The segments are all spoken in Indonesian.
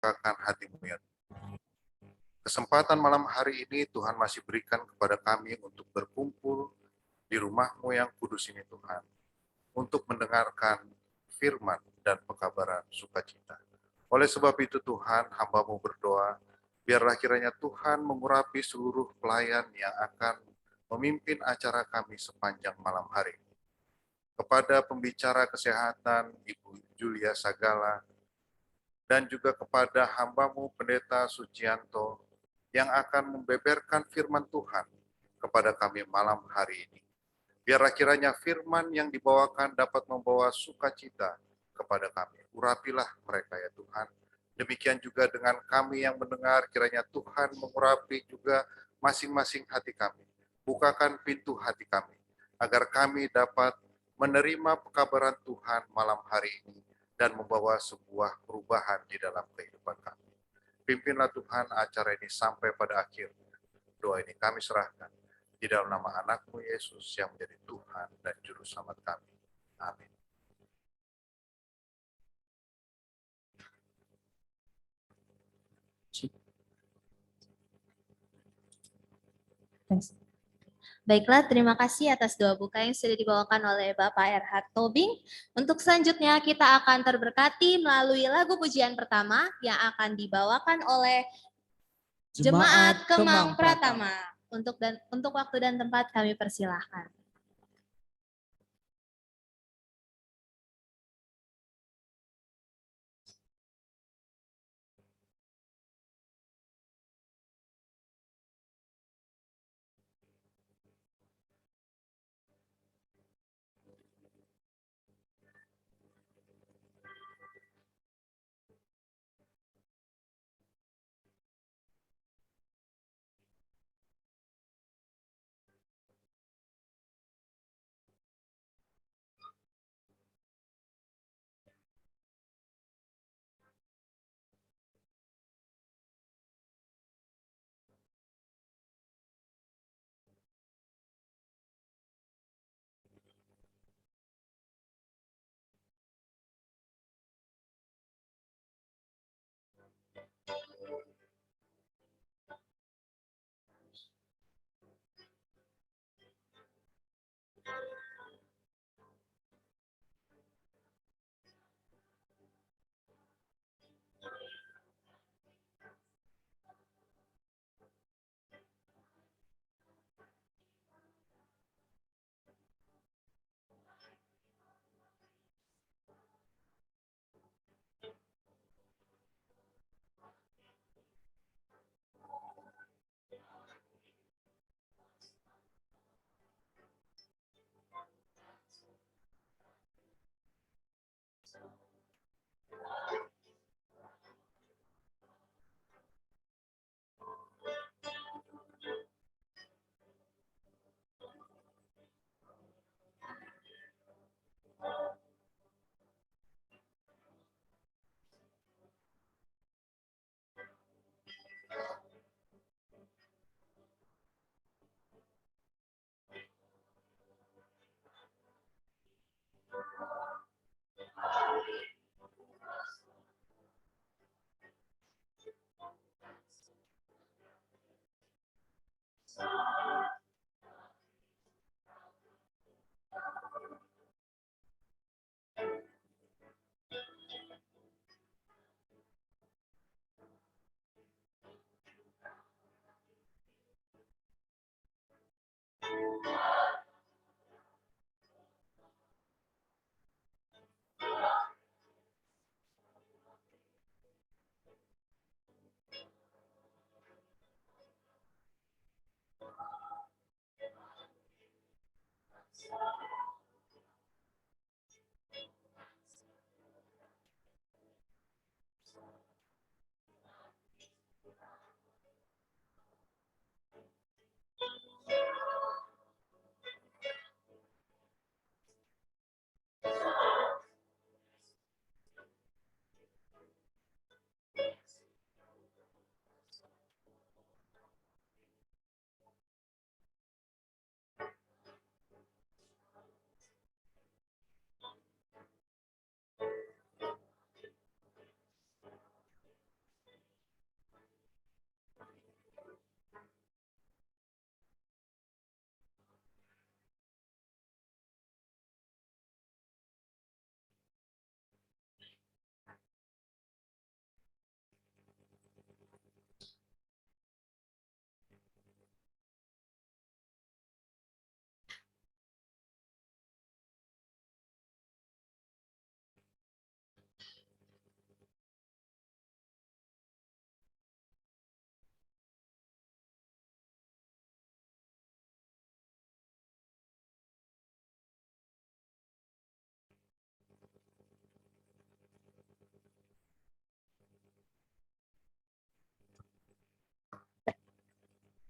membukakan hatimu ya. Kesempatan malam hari ini Tuhan masih berikan kepada kami untuk berkumpul di rumah-Mu yang kudus ini Tuhan, untuk mendengarkan firman dan pekabaran sukacita. Oleh sebab itu Tuhan, hamba-Mu berdoa, biarlah kiranya Tuhan mengurapi seluruh pelayan yang akan memimpin acara kami sepanjang malam hari ini. Kepada pembicara kesehatan Ibu Julia Sagala, dan juga kepada hamba-Mu Pendeta Sucianto, yang akan membeberkan firman Tuhan kepada kami malam hari ini. Biarlah kiranya firman yang dibawakan dapat membawa sukacita kepada kami. Urapilah mereka ya Tuhan. Demikian juga dengan kami yang mendengar, kiranya Tuhan mengurapi juga masing-masing hati kami. Bukakan pintu hati kami, agar kami dapat menerima pekabaran Tuhan malam hari ini dan membawa sebuah perubahan di dalam kehidupan kami. Pimpinlah Tuhan acara ini sampai pada akhirnya. Doa ini kami serahkan di dalam nama anak-Mu Yesus yang menjadi Tuhan dan Juru Selamat kami. Amin. Baiklah, terima kasih atas doa buka yang sudah dibawakan oleh Bapak Erhard Tobing. Untuk selanjutnya kita akan terberkati melalui lagu pujian pertama yang akan dibawakan oleh Jemaat Kemang Pratama. Untuk waktu dan tempat kami persilahkan.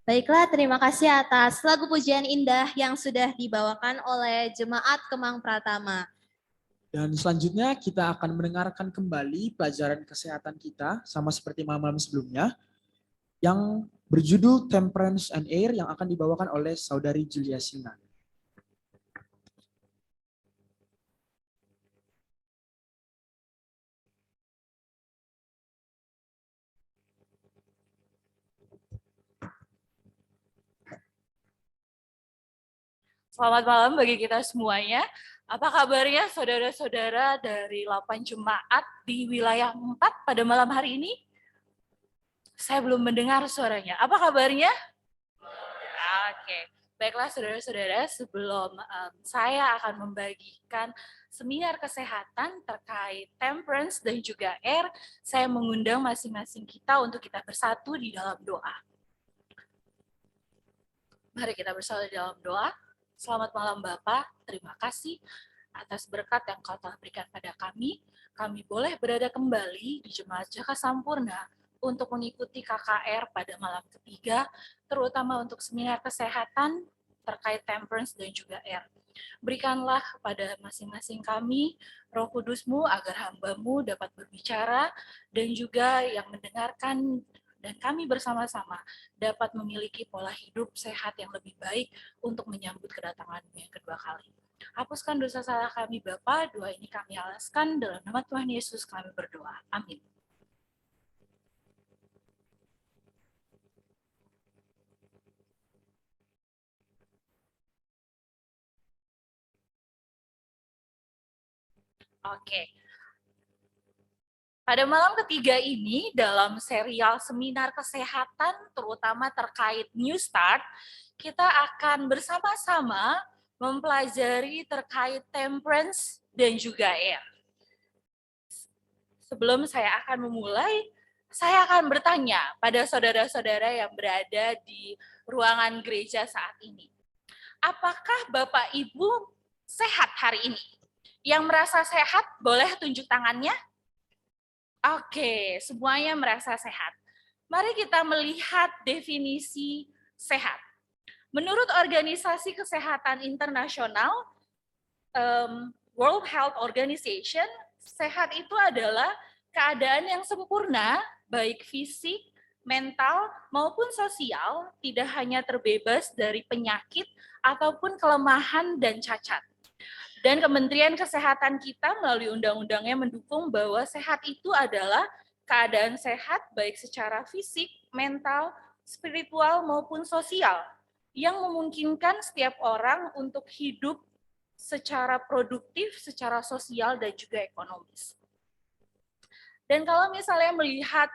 Baiklah, terima kasih atas lagu pujian indah yang sudah dibawakan oleh Jemaat Kemang Pratama. Dan selanjutnya kita akan mendengarkan kembali pelajaran kesehatan kita sama seperti malam-malam sebelumnya yang berjudul Temperance and Air yang akan dibawakan oleh Saudari Julia Sina. Selamat malam bagi kita semuanya. Apa kabarnya saudara-saudara dari 8 jemaat di wilayah 4 pada malam hari ini? Saya belum mendengar suaranya. Apa kabarnya? Oke. Baiklah saudara-saudara, sebelum saya akan membagikan seminar kesehatan terkait temperance dan juga air, saya mengundang masing-masing kita untuk kita bersatu di dalam doa. Mari kita bersatu di dalam doa. Selamat malam Bapak, terima kasih atas berkat yang Kau telah berikan pada kami. Kami boleh berada kembali di Jemaat Jaka Sampurna untuk mengikuti KKR pada malam ketiga, terutama untuk seminar kesehatan terkait temperance dan juga air. Berikanlah kepada masing-masing kami Roh Kudus-Mu agar hamba-Mu dapat berbicara dan juga yang mendengarkan dan kami bersama-sama dapat memiliki pola hidup sehat yang lebih baik untuk menyambut kedatangan-Mu yang kedua kali. Hapuskan dosa salah kami Bapa, doa ini kami alaskan dalam nama Tuhan Yesus kami berdoa. Amin. Oke. Pada malam ketiga ini, dalam serial seminar kesehatan, terutama terkait New Start, kita akan bersama-sama mempelajari terkait temperance dan juga air. Sebelum saya akan memulai, saya akan bertanya pada saudara-saudara yang berada di ruangan gereja saat ini. Apakah Bapak Ibu sehat hari ini? Yang merasa sehat, boleh tunjuk tangannya? Oke, semuanya merasa sehat. Mari kita melihat definisi sehat. Menurut Organisasi Kesehatan Internasional, World Health Organization, sehat itu adalah keadaan yang sempurna, baik fisik, mental, maupun sosial, tidak hanya terbebas dari penyakit ataupun kelemahan dan cacat. Dan Kementerian Kesehatan kita melalui undang-undangnya mendukung bahwa sehat itu adalah keadaan sehat baik secara fisik, mental, spiritual maupun sosial yang memungkinkan setiap orang untuk hidup secara produktif, secara sosial dan juga ekonomis. Dan kalau misalnya melihat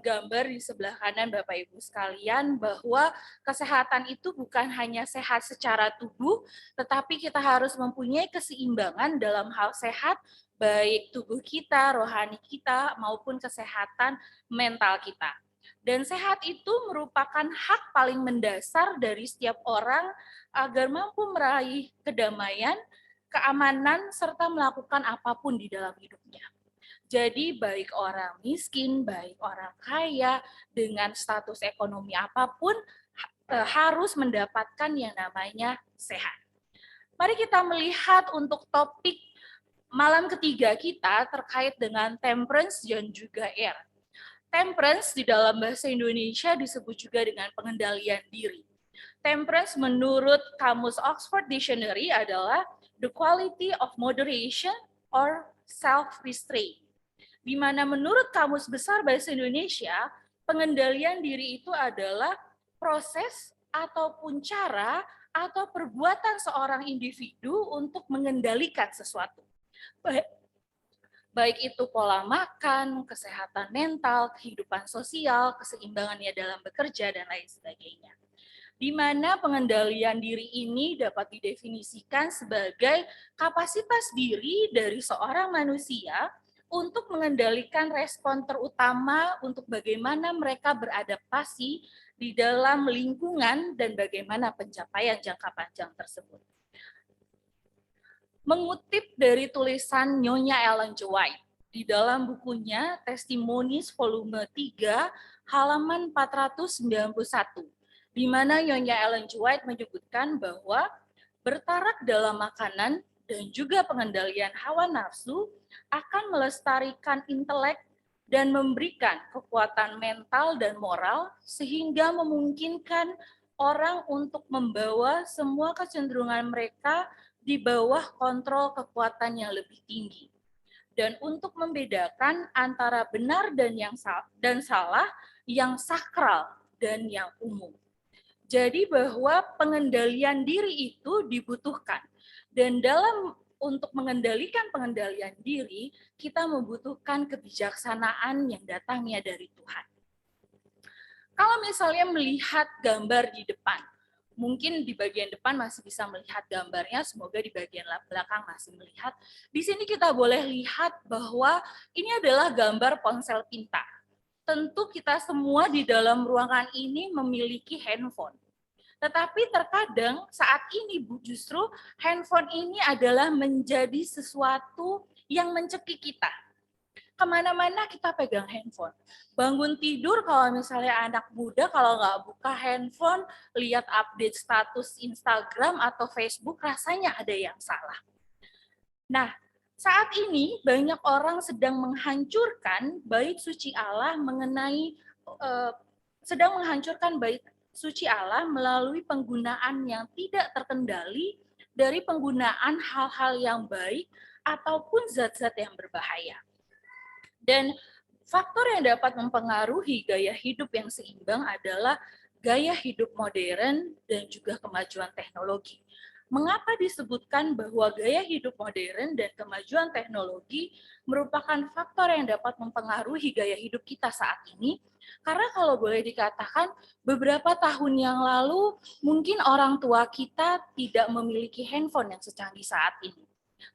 gambar di sebelah kanan Bapak Ibu sekalian, bahwa kesehatan itu bukan hanya sehat secara tubuh, tetapi kita harus mempunyai keseimbangan dalam hal sehat, baik tubuh kita, rohani kita, maupun kesehatan mental kita. Dan sehat itu merupakan hak paling mendasar dari setiap orang agar mampu meraih kedamaian, keamanan, serta melakukan apapun di dalam hidupnya. Jadi baik orang miskin, baik orang kaya, dengan status ekonomi apapun, harus mendapatkan yang namanya sehat. Mari kita melihat untuk topik malam ketiga kita terkait dengan temperance dan juga air. Temperance di dalam bahasa Indonesia disebut juga dengan pengendalian diri. Temperance menurut Kamus Oxford Dictionary adalah the quality of moderation or self-restraint. Di mana menurut Kamus Besar Bahasa Indonesia, pengendalian diri itu adalah proses ataupun cara atau perbuatan seorang individu untuk mengendalikan sesuatu. Baik itu pola makan, kesehatan mental, kehidupan sosial, keseimbangannya dalam bekerja, dan lain sebagainya. Di mana pengendalian diri ini dapat didefinisikan sebagai kapasitas diri dari seorang manusia untuk mengendalikan respon terutama untuk bagaimana mereka beradaptasi di dalam lingkungan dan bagaimana pencapaian jangka panjang tersebut. Mengutip dari tulisan Nyonya Ellen G. White di dalam bukunya Testimonies volume 3 halaman 491, di mana Nyonya Ellen G. White menyebutkan bahwa bertarak dalam makanan dan juga pengendalian hawa nafsu akan melestarikan intelek dan memberikan kekuatan mental dan moral sehingga memungkinkan orang untuk membawa semua kecenderungan mereka di bawah kontrol kekuatan yang lebih tinggi. Dan untuk membedakan antara benar dan salah, yang sakral dan yang umum. Jadi bahwa pengendalian diri itu dibutuhkan. Dan untuk mengendalikan pengendalian diri, kita membutuhkan kebijaksanaan yang datangnya dari Tuhan. Kalau misalnya melihat gambar di depan, mungkin di bagian depan masih bisa melihat gambarnya, semoga di bagian belakang masih melihat. Di sini kita boleh lihat bahwa ini adalah gambar ponsel pintar. Tentu kita semua di dalam ruangan ini memiliki handphone. Tetapi terkadang saat ini justru handphone ini adalah menjadi sesuatu yang mencekik kita. Kemana-mana kita pegang handphone. Bangun tidur kalau misalnya anak muda kalau nggak buka handphone, lihat update status Instagram atau Facebook, rasanya ada yang salah. Nah, saat ini banyak orang sedang menghancurkan bait suci Allah suci Allah melalui penggunaan yang tidak terkendali dari penggunaan hal-hal yang baik ataupun zat-zat yang berbahaya. Dan faktor yang dapat mempengaruhi gaya hidup yang seimbang adalah gaya hidup modern dan juga kemajuan teknologi. Mengapa disebutkan bahwa gaya hidup modern dan kemajuan teknologi merupakan faktor yang dapat mempengaruhi gaya hidup kita saat ini? Karena kalau boleh dikatakan, beberapa tahun yang lalu mungkin orang tua kita tidak memiliki handphone yang secanggih saat ini.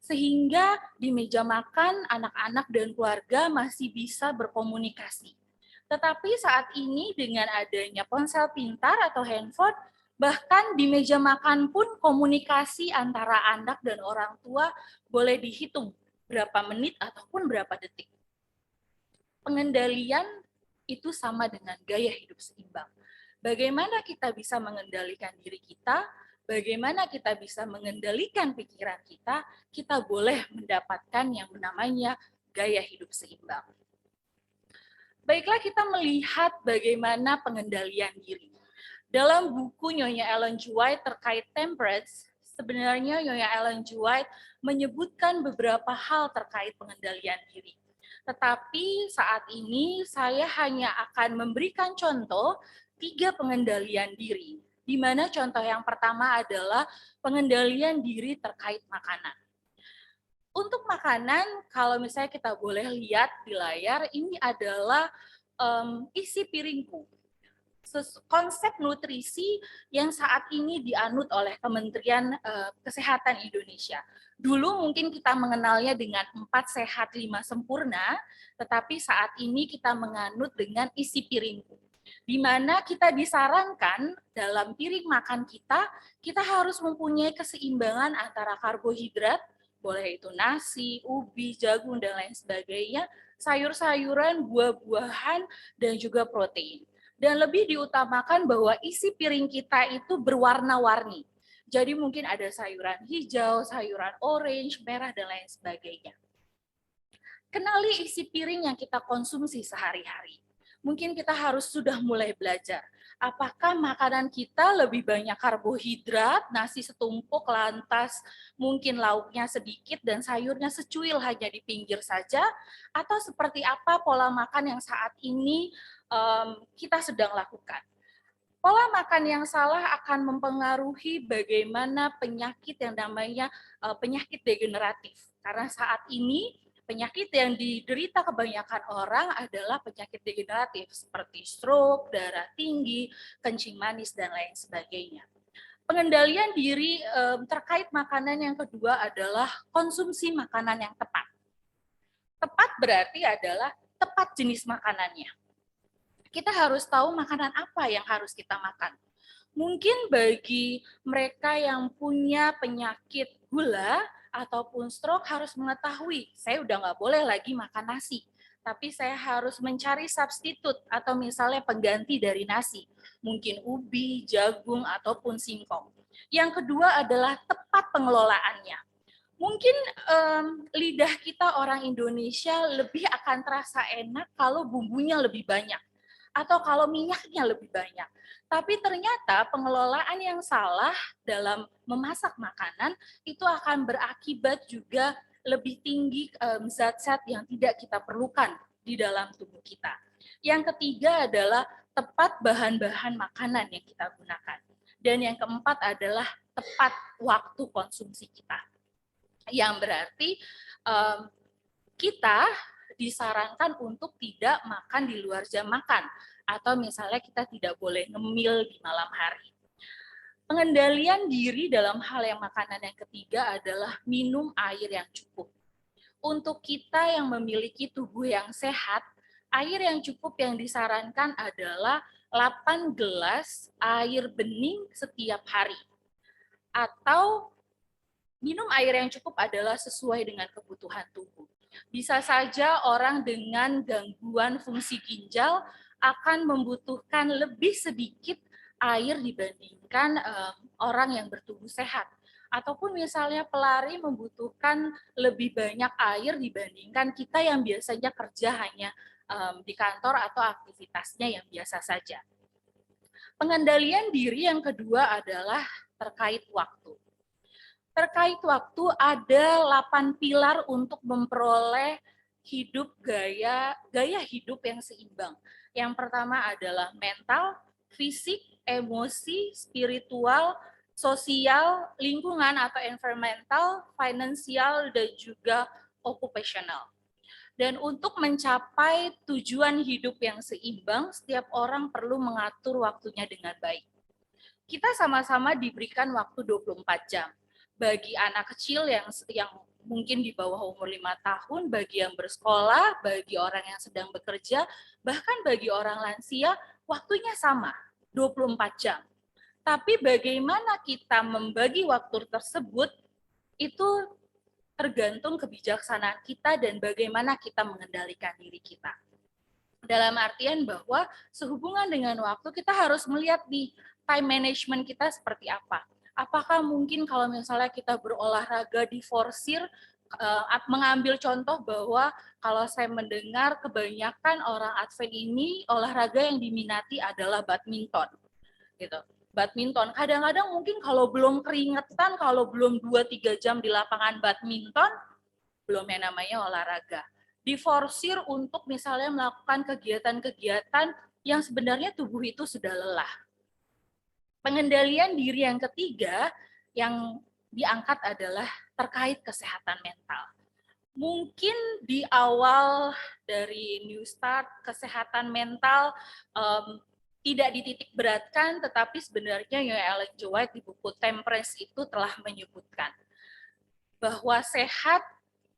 Sehingga di meja makan, anak-anak dan keluarga masih bisa berkomunikasi. Tetapi saat ini dengan adanya ponsel pintar atau handphone, bahkan di meja makan pun komunikasi antara anak dan orang tua boleh dihitung berapa menit ataupun berapa detik. Pengendalian itu sama dengan gaya hidup seimbang. Bagaimana kita bisa mengendalikan diri kita, bagaimana kita bisa mengendalikan pikiran kita, kita boleh mendapatkan yang namanya gaya hidup seimbang. Baiklah, kita melihat bagaimana pengendalian diri. Dalam buku Nyonya Ellen G. White terkait temperance, sebenarnya Nyonya Ellen G. White menyebutkan beberapa hal terkait pengendalian diri. Tetapi saat ini saya hanya akan memberikan contoh 3 pengendalian diri, di mana contoh yang pertama adalah pengendalian diri terkait makanan. Untuk makanan, kalau misalnya kita boleh lihat di layar, ini adalah isi piringku. Konsep nutrisi yang saat ini dianut oleh Kementerian Kesehatan Indonesia. Dulu mungkin kita mengenalnya dengan 4 sehat 5 sempurna, tetapi saat ini kita menganut dengan isi piringku. Di mana kita disarankan dalam piring makan kita harus mempunyai keseimbangan antara karbohidrat, boleh itu nasi, ubi, jagung, dan lain sebagainya, sayur-sayuran, buah-buahan, dan juga protein. Dan lebih diutamakan bahwa isi piring kita itu berwarna-warni. Jadi mungkin ada sayuran hijau, sayuran orange, merah, dan lain sebagainya. Kenali isi piring yang kita konsumsi sehari-hari. Mungkin kita harus sudah mulai belajar. Apakah makanan kita lebih banyak karbohidrat, nasi setumpuk, lantas mungkin lauknya sedikit dan sayurnya secuil hanya di pinggir saja, atau seperti apa pola makan yang saat ini kita sedang lakukan. Pola makan yang salah akan mempengaruhi bagaimana penyakit yang namanya penyakit degeneratif. Karena saat ini penyakit yang diderita kebanyakan orang adalah penyakit degeneratif seperti stroke, darah tinggi, kencing manis, dan lain sebagainya. Pengendalian diri terkait makanan yang kedua adalah konsumsi makanan yang tepat. Tepat berarti adalah tepat jenis makanannya. Kita harus tahu makanan apa yang harus kita makan. Mungkin bagi mereka yang punya penyakit gula ataupun stroke harus mengetahui, saya udah nggak boleh lagi makan nasi, tapi saya harus mencari substitut atau misalnya pengganti dari nasi, mungkin ubi, jagung, ataupun singkong. Yang kedua adalah tepat pengelolaannya. Mungkin lidah kita orang Indonesia lebih akan terasa enak kalau bumbunya lebih banyak atau kalau minyaknya lebih banyak. Tapi ternyata pengelolaan yang salah dalam memasak makanan itu akan berakibat juga lebih tinggi zat-zat yang tidak kita perlukan di dalam tubuh kita. Yang ketiga adalah tepat bahan-bahan makanan yang kita gunakan. Dan yang keempat adalah tepat waktu konsumsi kita. Yang berarti kita disarankan untuk tidak makan di luar jam makan, atau misalnya kita tidak boleh ngemil di malam hari. Pengendalian diri dalam hal yang makanan yang ketiga adalah minum air yang cukup. Untuk kita yang memiliki tubuh yang sehat, air yang cukup yang disarankan adalah 8 gelas air bening setiap hari. Atau minum air yang cukup adalah sesuai dengan kebutuhan tubuh. Bisa saja orang dengan gangguan fungsi ginjal akan membutuhkan lebih sedikit air dibandingkan orang yang bertubuh sehat. Ataupun misalnya pelari membutuhkan lebih banyak air dibandingkan kita yang biasanya kerja hanya di kantor atau aktivitasnya yang biasa saja. Pengendalian diri yang kedua adalah terkait waktu. Terkait waktu ada 8 pilar untuk memperoleh gaya hidup yang seimbang. Yang pertama adalah mental, fisik, emosi, spiritual, sosial, lingkungan atau environmental, finansial, dan juga occupational. Dan untuk mencapai tujuan hidup yang seimbang, setiap orang perlu mengatur waktunya dengan baik. Kita sama-sama diberikan waktu 24 jam. Bagi anak kecil yang mungkin di bawah umur 5 tahun, bagi yang bersekolah, bagi orang yang sedang bekerja, bahkan bagi orang lansia, waktunya sama, 24 jam. Tapi bagaimana kita membagi waktu tersebut, itu tergantung kebijaksanaan kita dan bagaimana kita mengendalikan diri kita. Dalam artian bahwa sehubungan dengan waktu, kita harus melihat nih, time management kita seperti apa. Apakah mungkin kalau misalnya kita berolahraga diforsir, mengambil contoh bahwa kalau saya mendengar kebanyakan orang Advent ini olahraga yang diminati adalah badminton, gitu. Badminton, kadang-kadang mungkin kalau belum keringetan, kalau belum 2-3 jam di lapangan badminton, belum yang namanya olahraga. Diforsir untuk misalnya melakukan kegiatan-kegiatan yang sebenarnya tubuh itu sudah lelah. Pengendalian diri yang ketiga yang diangkat adalah terkait kesehatan mental. Mungkin di awal dari New Start, kesehatan mental tidak dititik beratkan, tetapi sebenarnya Ellen G. White di buku Temperance itu telah menyebutkan bahwa sehat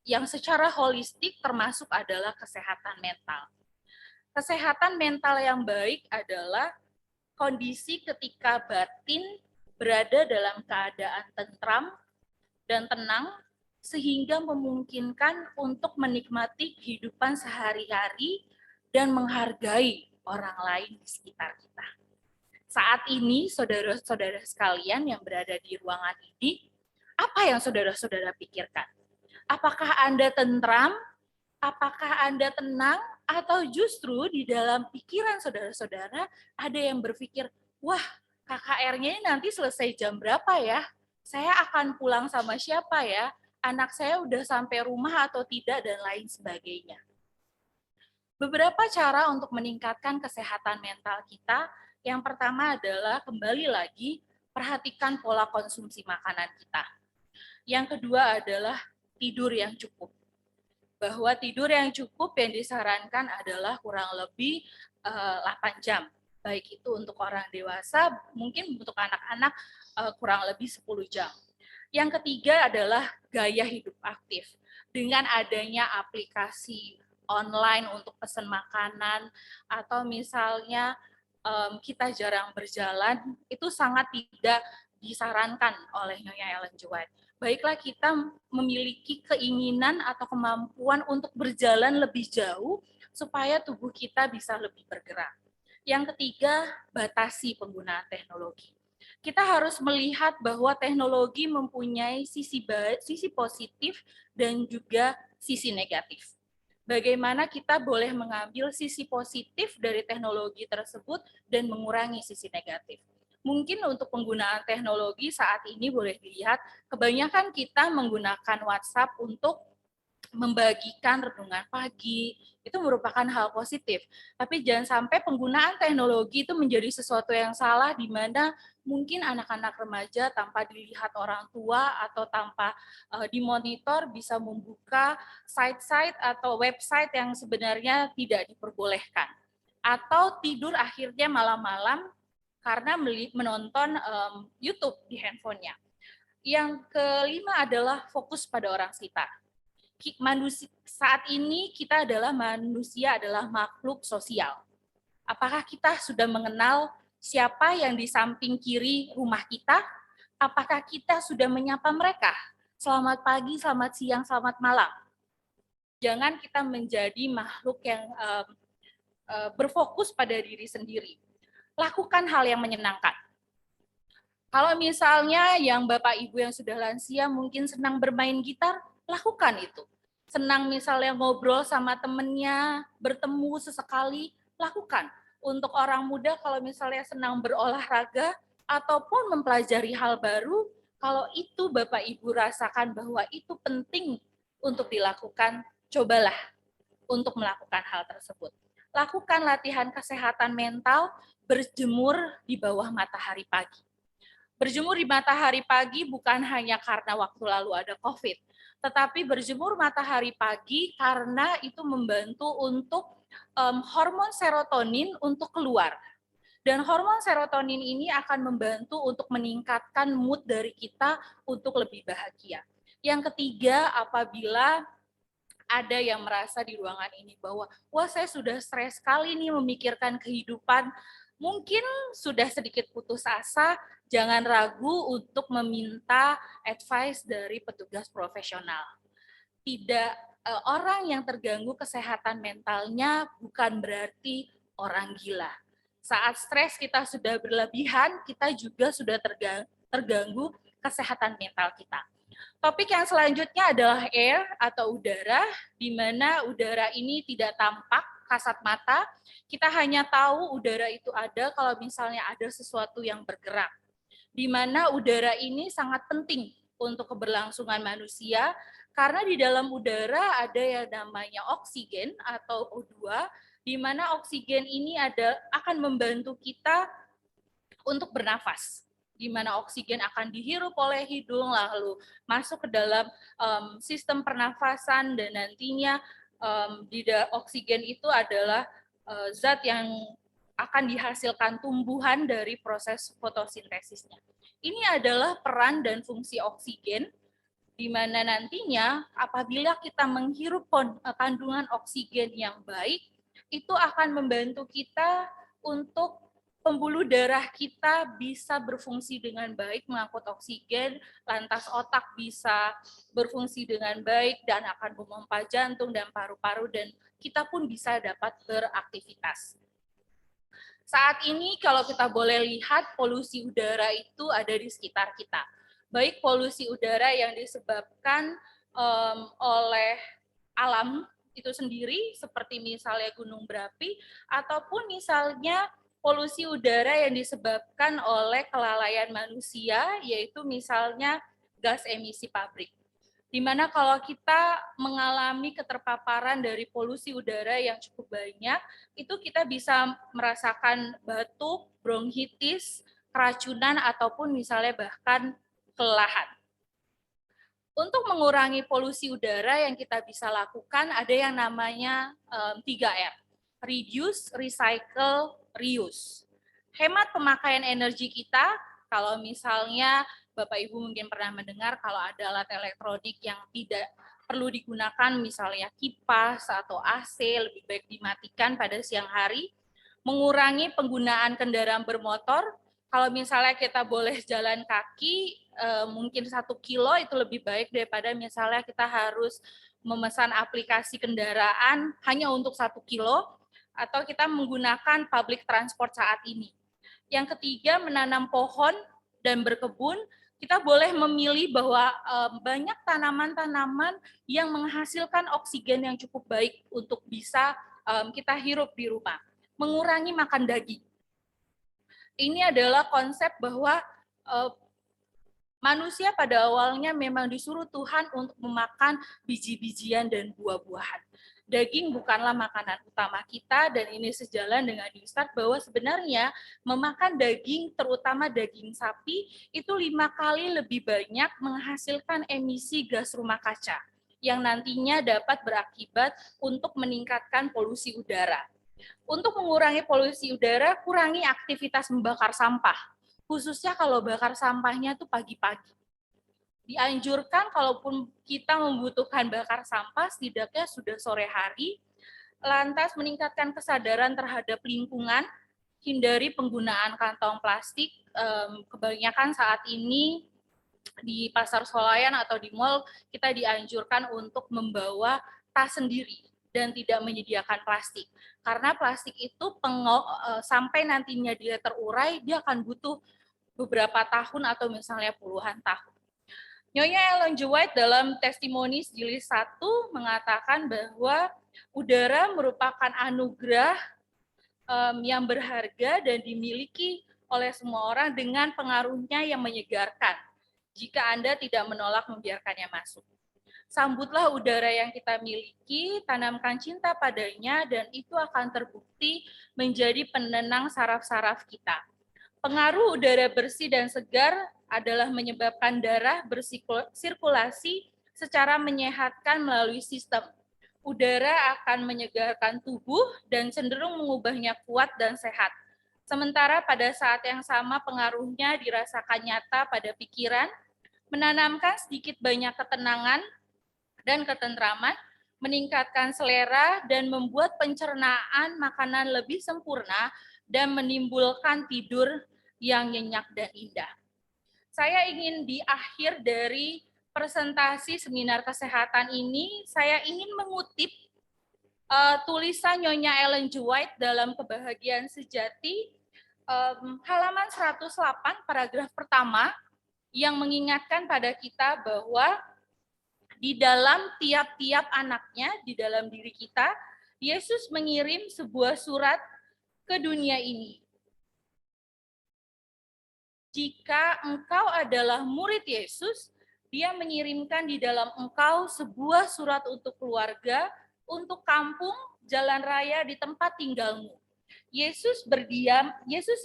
yang secara holistik termasuk adalah kesehatan mental. Kesehatan mental yang baik adalah kondisi ketika batin berada dalam keadaan tentram dan tenang sehingga memungkinkan untuk menikmati kehidupan sehari-hari dan menghargai orang lain di sekitar kita. Saat ini, saudara-saudara sekalian yang berada di ruangan ini, apa yang saudara-saudara pikirkan? Apakah Anda tentram? Apakah Anda tenang? Atau justru di dalam pikiran saudara-saudara ada yang berpikir, wah KKR-nya ini nanti selesai jam berapa ya? Saya akan pulang sama siapa ya? Anak saya udah sampai rumah atau tidak, dan lain sebagainya. Beberapa cara untuk meningkatkan kesehatan mental kita. Yang pertama adalah kembali lagi perhatikan pola konsumsi makanan kita. Yang kedua adalah tidur yang cukup. Bahwa tidur yang cukup yang disarankan adalah kurang lebih 8 jam. Baik itu untuk orang dewasa, mungkin untuk anak-anak kurang lebih 10 jam. Yang ketiga adalah gaya hidup aktif. Dengan adanya aplikasi online untuk pesan makanan, atau misalnya kita jarang berjalan, itu sangat tidak disarankan oleh Nyonya Ellen G. White. Baiklah kita memiliki keinginan atau kemampuan untuk berjalan lebih jauh, supaya tubuh kita bisa lebih bergerak. Yang ketiga, batasi penggunaan teknologi. Kita harus melihat bahwa teknologi mempunyai sisi positif dan juga sisi negatif. Bagaimana kita boleh mengambil sisi positif dari teknologi tersebut dan mengurangi sisi negatif. Mungkin untuk penggunaan teknologi saat ini boleh dilihat, kebanyakan kita menggunakan WhatsApp untuk membagikan renungan pagi, itu merupakan hal positif. Tapi jangan sampai penggunaan teknologi itu menjadi sesuatu yang salah, di mana mungkin anak-anak remaja tanpa dilihat orang tua atau tanpa dimonitor bisa membuka site-site atau website yang sebenarnya tidak diperbolehkan. Atau tidur akhirnya malam-malam karena menonton YouTube di handphonenya. Yang kelima adalah fokus pada orang sekitar. Saat ini kita adalah manusia adalah makhluk sosial. Apakah kita sudah mengenal siapa yang di samping kiri rumah kita? Apakah kita sudah menyapa mereka? Selamat pagi, selamat siang, selamat malam. Jangan kita menjadi makhluk yang berfokus pada diri sendiri. Lakukan hal yang menyenangkan. Kalau misalnya yang Bapak Ibu yang sudah lansia mungkin senang bermain gitar, lakukan itu. Senang misalnya ngobrol sama temennya, bertemu sesekali, lakukan. Untuk orang muda kalau misalnya senang berolahraga ataupun mempelajari hal baru, kalau itu Bapak Ibu rasakan bahwa itu penting untuk dilakukan, cobalah untuk melakukan hal tersebut. Lakukan latihan kesehatan mental, berjemur di bawah matahari pagi. Berjemur di matahari pagi bukan hanya karena waktu lalu ada COVID, tetapi berjemur matahari pagi karena itu membantu untuk hormon serotonin untuk keluar. Dan hormon serotonin ini akan membantu untuk meningkatkan mood dari kita untuk lebih bahagia. Yang ketiga, apabila ada yang merasa di ruangan ini bahwa, wah saya sudah stres sekali nih memikirkan kehidupan, mungkin sudah sedikit putus asa, jangan ragu untuk meminta advice dari petugas profesional. Orang yang terganggu kesehatan mentalnya bukan berarti orang gila. Saat stres kita sudah berlebihan, kita juga sudah terganggu kesehatan mental kita. Topik yang selanjutnya adalah air atau udara, di mana udara ini tidak tampak kasat mata. Kita hanya tahu udara itu ada kalau misalnya ada sesuatu yang bergerak. Di mana udara ini sangat penting untuk keberlangsungan manusia, karena di dalam udara ada yang namanya oksigen atau O2, di mana oksigen ini akan membantu kita untuk bernafas, di mana oksigen akan dihirup oleh hidung, lalu masuk ke dalam sistem pernafasan, dan nantinya oksigen itu adalah zat yang akan dihasilkan tumbuhan dari proses fotosintesisnya. Ini adalah peran dan fungsi oksigen, di mana nantinya apabila kita menghirup kandungan oksigen yang baik, itu akan membantu kita untuk pembuluh darah kita bisa berfungsi dengan baik mengangkut oksigen, lantas otak bisa berfungsi dengan baik dan akan memompa jantung dan paru-paru, dan kita pun bisa dapat beraktivitas. Saat ini kalau kita boleh lihat, polusi udara itu ada di sekitar kita. Baik polusi udara yang disebabkan oleh alam itu sendiri, seperti misalnya gunung berapi, ataupun misalnya polusi udara yang disebabkan oleh kelalaian manusia, yaitu misalnya gas emisi pabrik. Di mana kalau kita mengalami keterpaparan dari polusi udara yang cukup banyak, itu kita bisa merasakan batuk, bronkitis, keracunan, ataupun misalnya bahkan kelelahan. Untuk mengurangi polusi udara yang kita bisa lakukan, ada yang namanya 3R, reduce, recycle, reuse. Hemat pemakaian energi kita, kalau misalnya Bapak Ibu mungkin pernah mendengar kalau ada alat elektronik yang tidak perlu digunakan, misalnya kipas atau AC, lebih baik dimatikan pada siang hari. Mengurangi penggunaan kendaraan bermotor, kalau misalnya kita boleh jalan kaki, mungkin 1 kilo itu lebih baik daripada misalnya kita harus memesan aplikasi kendaraan hanya untuk 1 kilo, atau kita menggunakan public transport saat ini. Yang ketiga, menanam pohon dan berkebun. Kita boleh memilih bahwa banyak tanaman-tanaman yang menghasilkan oksigen yang cukup baik untuk bisa kita hirup di rumah. Mengurangi makan daging. Ini adalah konsep bahwa manusia pada awalnya memang disuruh Tuhan untuk memakan biji-bijian dan buah-buahan. Daging bukanlah makanan utama kita, dan ini sejalan dengan Ustadz bahwa sebenarnya memakan daging, terutama daging sapi, itu 5 kali lebih banyak menghasilkan emisi gas rumah kaca yang nantinya dapat berakibat untuk meningkatkan polusi udara. Untuk mengurangi polusi udara, kurangi aktivitas membakar sampah, khususnya kalau bakar sampahnya tuh pagi-pagi. Dianjurkan kalaupun kita membutuhkan bakar sampah, setidaknya sudah sore hari. Lantas meningkatkan kesadaran terhadap lingkungan, hindari penggunaan kantong plastik. Kebanyakan saat ini di pasar swalayan atau di mal, kita dianjurkan untuk membawa tas sendiri dan tidak menyediakan plastik. Karena plastik itu sampai nantinya dia terurai, dia akan butuh beberapa tahun atau misalnya puluhan tahun. Nyonya Ellen G. White dalam Testimonies jilid 1 mengatakan bahwa udara merupakan anugerah yang berharga dan dimiliki oleh semua orang dengan pengaruhnya yang menyegarkan. Jika Anda tidak menolak membiarkannya masuk. Sambutlah udara yang kita miliki, tanamkan cinta padanya, dan itu akan terbukti menjadi penenang saraf-saraf kita. Pengaruh udara bersih dan segar adalah menyebabkan darah bersirkulasi secara menyehatkan melalui sistem. Udara akan menyegarkan tubuh dan cenderung mengubahnya kuat dan sehat. Sementara pada saat yang sama pengaruhnya dirasakan nyata pada pikiran, menanamkan sedikit banyak ketenangan dan ketentraman, meningkatkan selera dan membuat pencernaan makanan lebih sempurna dan menimbulkan tidur yang nyenyak dan indah. Saya ingin di akhir dari presentasi seminar kesehatan ini, saya ingin mengutip tulisan Nyonya Ellen G. White dalam Kebahagiaan Sejati, halaman 108, paragraf pertama, yang mengingatkan pada kita bahwa di dalam tiap-tiap anaknya, di dalam diri kita, Yesus mengirim sebuah surat ke dunia ini. Jika engkau adalah murid Yesus, dia mengirimkan di dalam engkau sebuah surat untuk keluarga, untuk kampung, jalan raya, di tempat tinggalmu. Yesus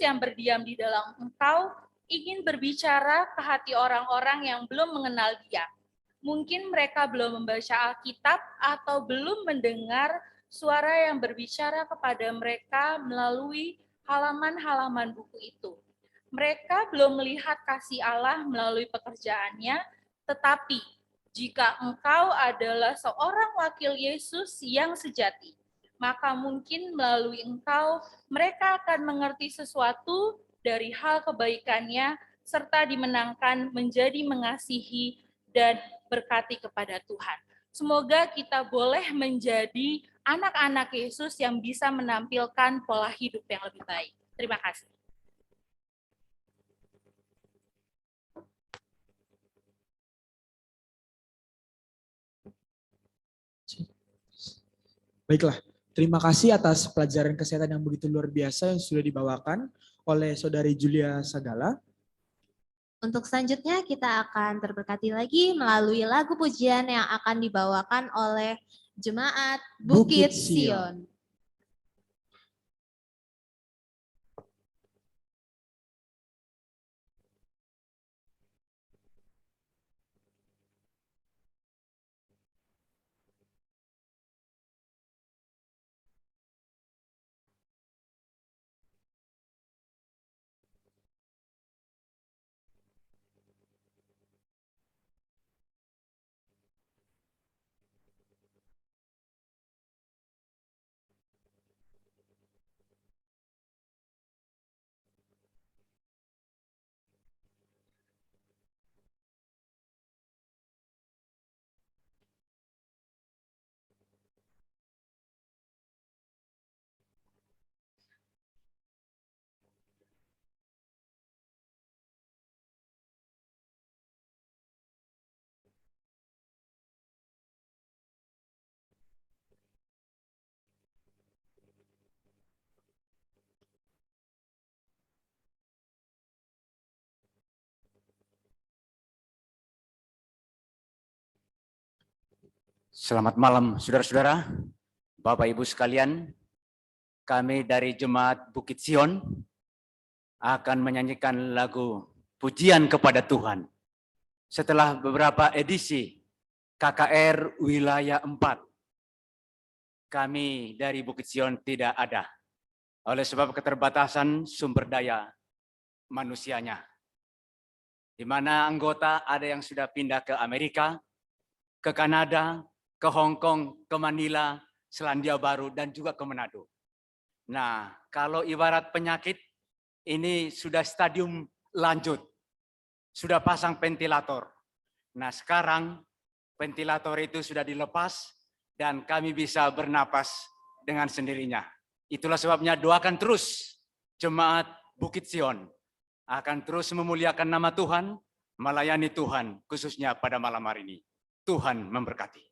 yang berdiam di dalam engkau ingin berbicara ke hati orang-orang yang belum mengenal dia. Mungkin mereka belum membaca Alkitab atau belum mendengar suara yang berbicara kepada mereka melalui halaman-halaman buku itu. Mereka belum melihat kasih Allah melalui pekerjaannya, tetapi jika engkau adalah seorang wakil Yesus yang sejati, maka mungkin melalui engkau mereka akan mengerti sesuatu dari hal kebaikannya, serta dimenangkan menjadi mengasihi dan berkati kepada Tuhan. Semoga kita boleh menjadi anak-anak Yesus yang bisa menampilkan pola hidup yang lebih baik. Terima kasih. Baiklah, terima kasih atas pelajaran kesehatan yang begitu luar biasa yang sudah dibawakan oleh Saudari Julia Sagala. Untuk selanjutnya kita akan terberkati lagi melalui lagu pujian yang akan dibawakan oleh Jemaat Bukit Sion. Selamat malam, saudara-saudara, Bapak Ibu sekalian. Kami dari Jemaat Bukit Sion akan menyanyikan lagu pujian kepada Tuhan. Setelah beberapa edisi KKR Wilayah 4, kami dari Bukit Sion tidak ada oleh sebab keterbatasan sumber daya manusianya. Di mana anggota ada yang sudah pindah ke Amerika, ke Kanada, ke Hong Kong, ke Manila, Selandia Baru, dan juga ke Manado. Nah, kalau ibarat penyakit, ini sudah stadium lanjut, sudah pasang ventilator. Nah, sekarang ventilator itu sudah dilepas, dan kami bisa bernapas dengan sendirinya. Itulah sebabnya doakan terus Jemaat Bukit Sion, akan terus memuliakan nama Tuhan, melayani Tuhan, khususnya pada malam hari ini. Tuhan memberkati.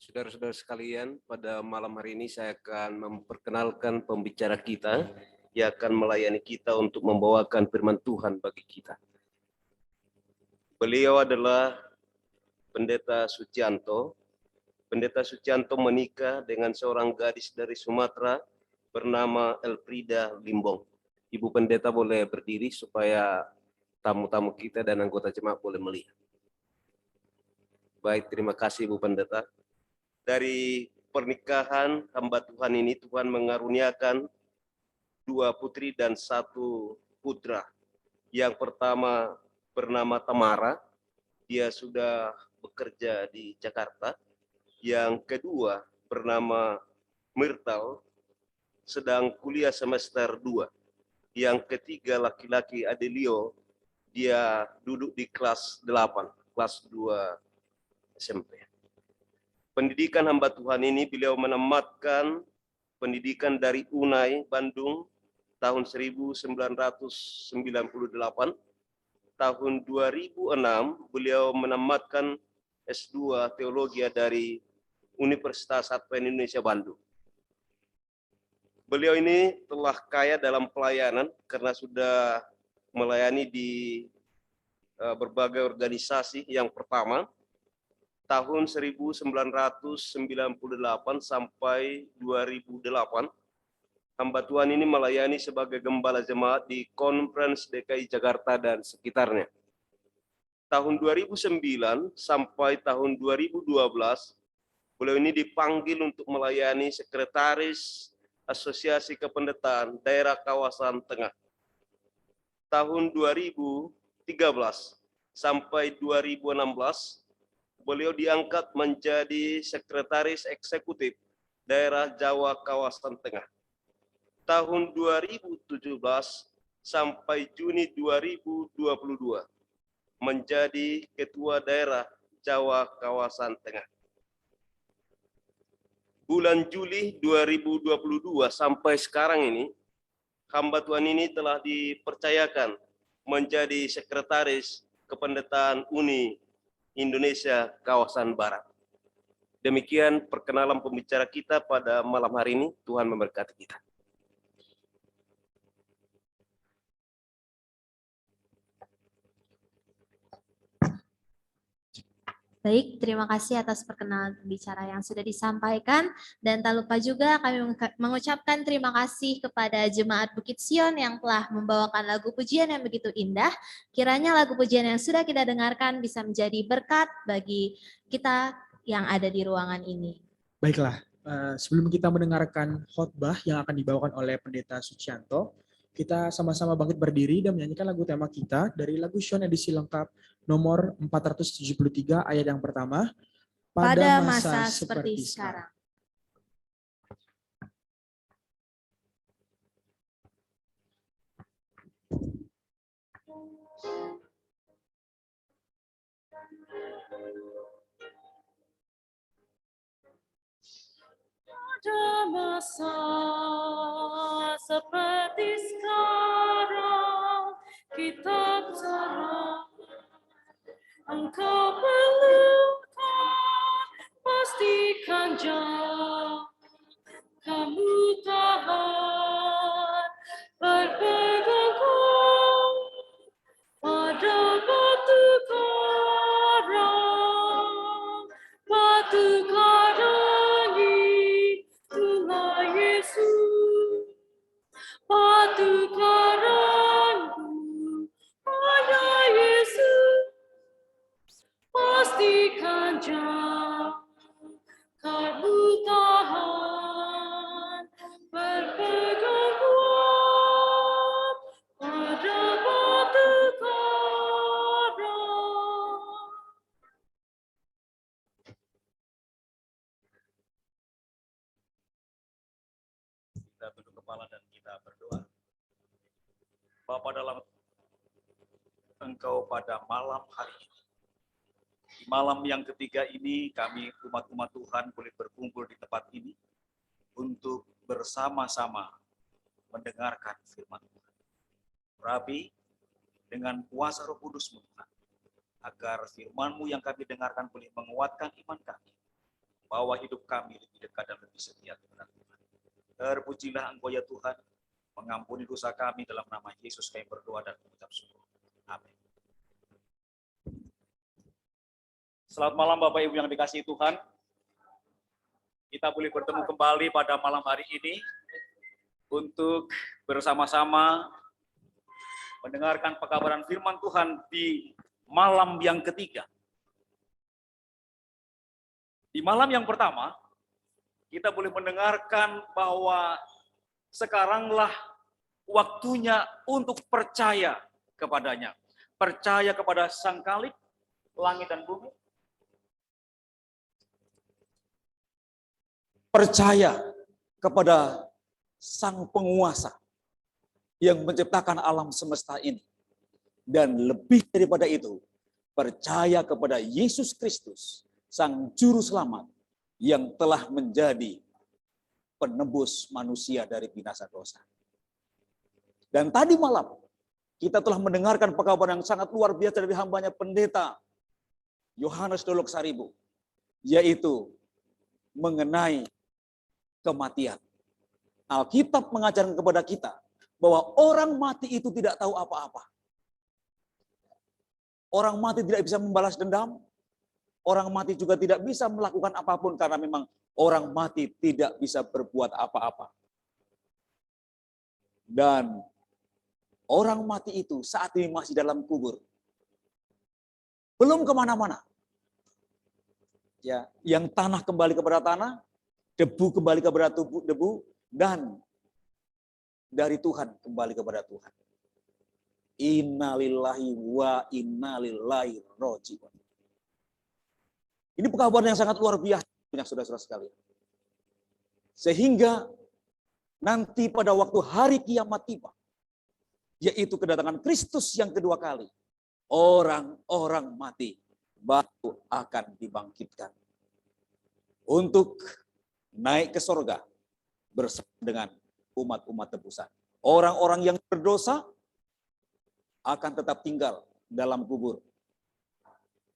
Saudara-saudara sekalian, pada malam hari ini saya akan memperkenalkan pembicara kita yang akan melayani kita untuk membawakan firman Tuhan bagi kita. Beliau adalah Pendeta Sucianto. Pendeta Sucianto menikah dengan seorang gadis dari Sumatera bernama Elfrida Limbong. Ibu Pendeta boleh berdiri supaya tamu-tamu kita dan anggota jemaat boleh melihat. Baik, terima kasih Ibu Pendeta. Dari pernikahan hamba Tuhan ini, Tuhan mengaruniakan 2 putri dan 1 putra. Yang pertama bernama Tamara, dia sudah bekerja di Jakarta. Yang kedua bernama Myrtal, sedang kuliah semester 2. Yang ketiga laki-laki Adelio, dia duduk di kelas 8, kelas 2 SMP. Pendidikan hamba Tuhan ini beliau menamatkan pendidikan dari UNAI Bandung tahun 1998. Tahun 2006 beliau menamatkan S2 Teologi dari Universitas Advent Indonesia Bandung. Beliau ini telah kaya dalam pelayanan karena sudah melayani di berbagai organisasi. Yang pertama, tahun 1998 sampai 2008, hamba Tuhan ini melayani sebagai gembala jemaat di Conference DKI Jakarta dan sekitarnya. Tahun 2009 sampai tahun 2012, beliau ini dipanggil untuk melayani sekretaris Asosiasi Kependetaan Daerah Kawasan Tengah. Tahun 2013 sampai 2016, beliau diangkat menjadi sekretaris eksekutif daerah Jawa Kawasan Tengah. Tahun 2017 sampai Juni 2022 menjadi ketua daerah Jawa Kawasan Tengah. Bulan Juli 2022 sampai sekarang ini, hamba Tuhan ini telah dipercayakan menjadi sekretaris Kependetaan Uni Indonesia Kawasan Barat. Demikian perkenalan pembicara kita pada malam hari ini. Tuhan memberkati kita. Baik, terima kasih atas perkenalan pembicara yang sudah disampaikan. Dan tak lupa juga kami mengucapkan terima kasih kepada Jemaat Bukit Sion yang telah membawakan lagu pujian yang begitu indah. Kiranya lagu pujian yang sudah kita dengarkan bisa menjadi berkat bagi kita yang ada di ruangan ini. Baiklah, sebelum kita mendengarkan khotbah yang akan dibawakan oleh Pendeta Sucianto, kita sama-sama bangkit berdiri dan menyanyikan lagu tema kita dari lagu Sion edisi lengkap nomor 473 ayat yang pertama, Pada masa seperti sekarang. Pada masa seperti sekarang, kita berserah. Engkau perlukan, pastikan jauh. Kamu tahan, berpegang kuat pada batu karang. Batu karang itulah Yesus. Batu karangku pada Yesus. Pastikan jauh, kamu tahan, berpegang kuat pada batu karang. Kita tunduk kepala dan kita berdoa. Bapa dalam Engkau pada malam hari ini. Di malam yang ketiga ini kami umat-umat Tuhan boleh berkumpul di tempat ini untuk bersama-sama mendengarkan firman Tuhan. Rabi, dengan kuasa Roh Kudus-Mu Tuhan, agar firman-Mu yang kami dengarkan boleh menguatkan iman kami, Bawa hidup kami lebih dekat dan lebih setia kepada Tuhan. Terpujilah Engkau ya Tuhan, mengampuni dosa kami, dalam nama Yesus kami berdoa dan mengucap syukur. Amin. Selamat malam Bapak Ibu yang dikasihi Tuhan. Kita boleh bertemu kembali pada malam hari ini untuk bersama-sama mendengarkan pekabaran firman Tuhan di malam yang ketiga. Di malam yang pertama, kita boleh mendengarkan bahwa sekaranglah waktunya untuk percaya kepadanya. Percaya kepada Sang Khalik, langit dan bumi. Percaya kepada Sang Penguasa yang menciptakan alam semesta ini. Dan lebih daripada itu, percaya kepada Yesus Kristus, Sang Juru Selamat yang telah menjadi penebus manusia dari binasa dosa. Dan tadi malam, kita telah mendengarkan pekabaran yang sangat luar biasa dari hambanya Pendeta Yohanes Dolok Saribu, yaitu mengenai kematian. Alkitab mengajarkan kepada kita bahwa orang mati itu tidak tahu apa-apa. Orang mati tidak bisa membalas dendam. Orang mati juga tidak bisa melakukan apapun karena memang orang mati tidak bisa berbuat apa-apa. Dan orang mati itu saat ini masih dalam kubur. Belum kemana-mana. Ya, yang tanah kembali kepada tanah, debu kembali kepada debu, dan dari Tuhan kembali kepada Tuhan. Innalillahi wa innalillahi rojiun. Ini pekabaran yang sangat luar biasa, saudara-saudara sekalian. Sehingga nanti pada waktu hari kiamat tiba, yaitu kedatangan Kristus yang kedua kali, orang-orang mati baru akan dibangkitkan untuk naik ke sorga bersama dengan umat-umat tebusan. Orang-orang yang berdosa akan tetap tinggal dalam kubur.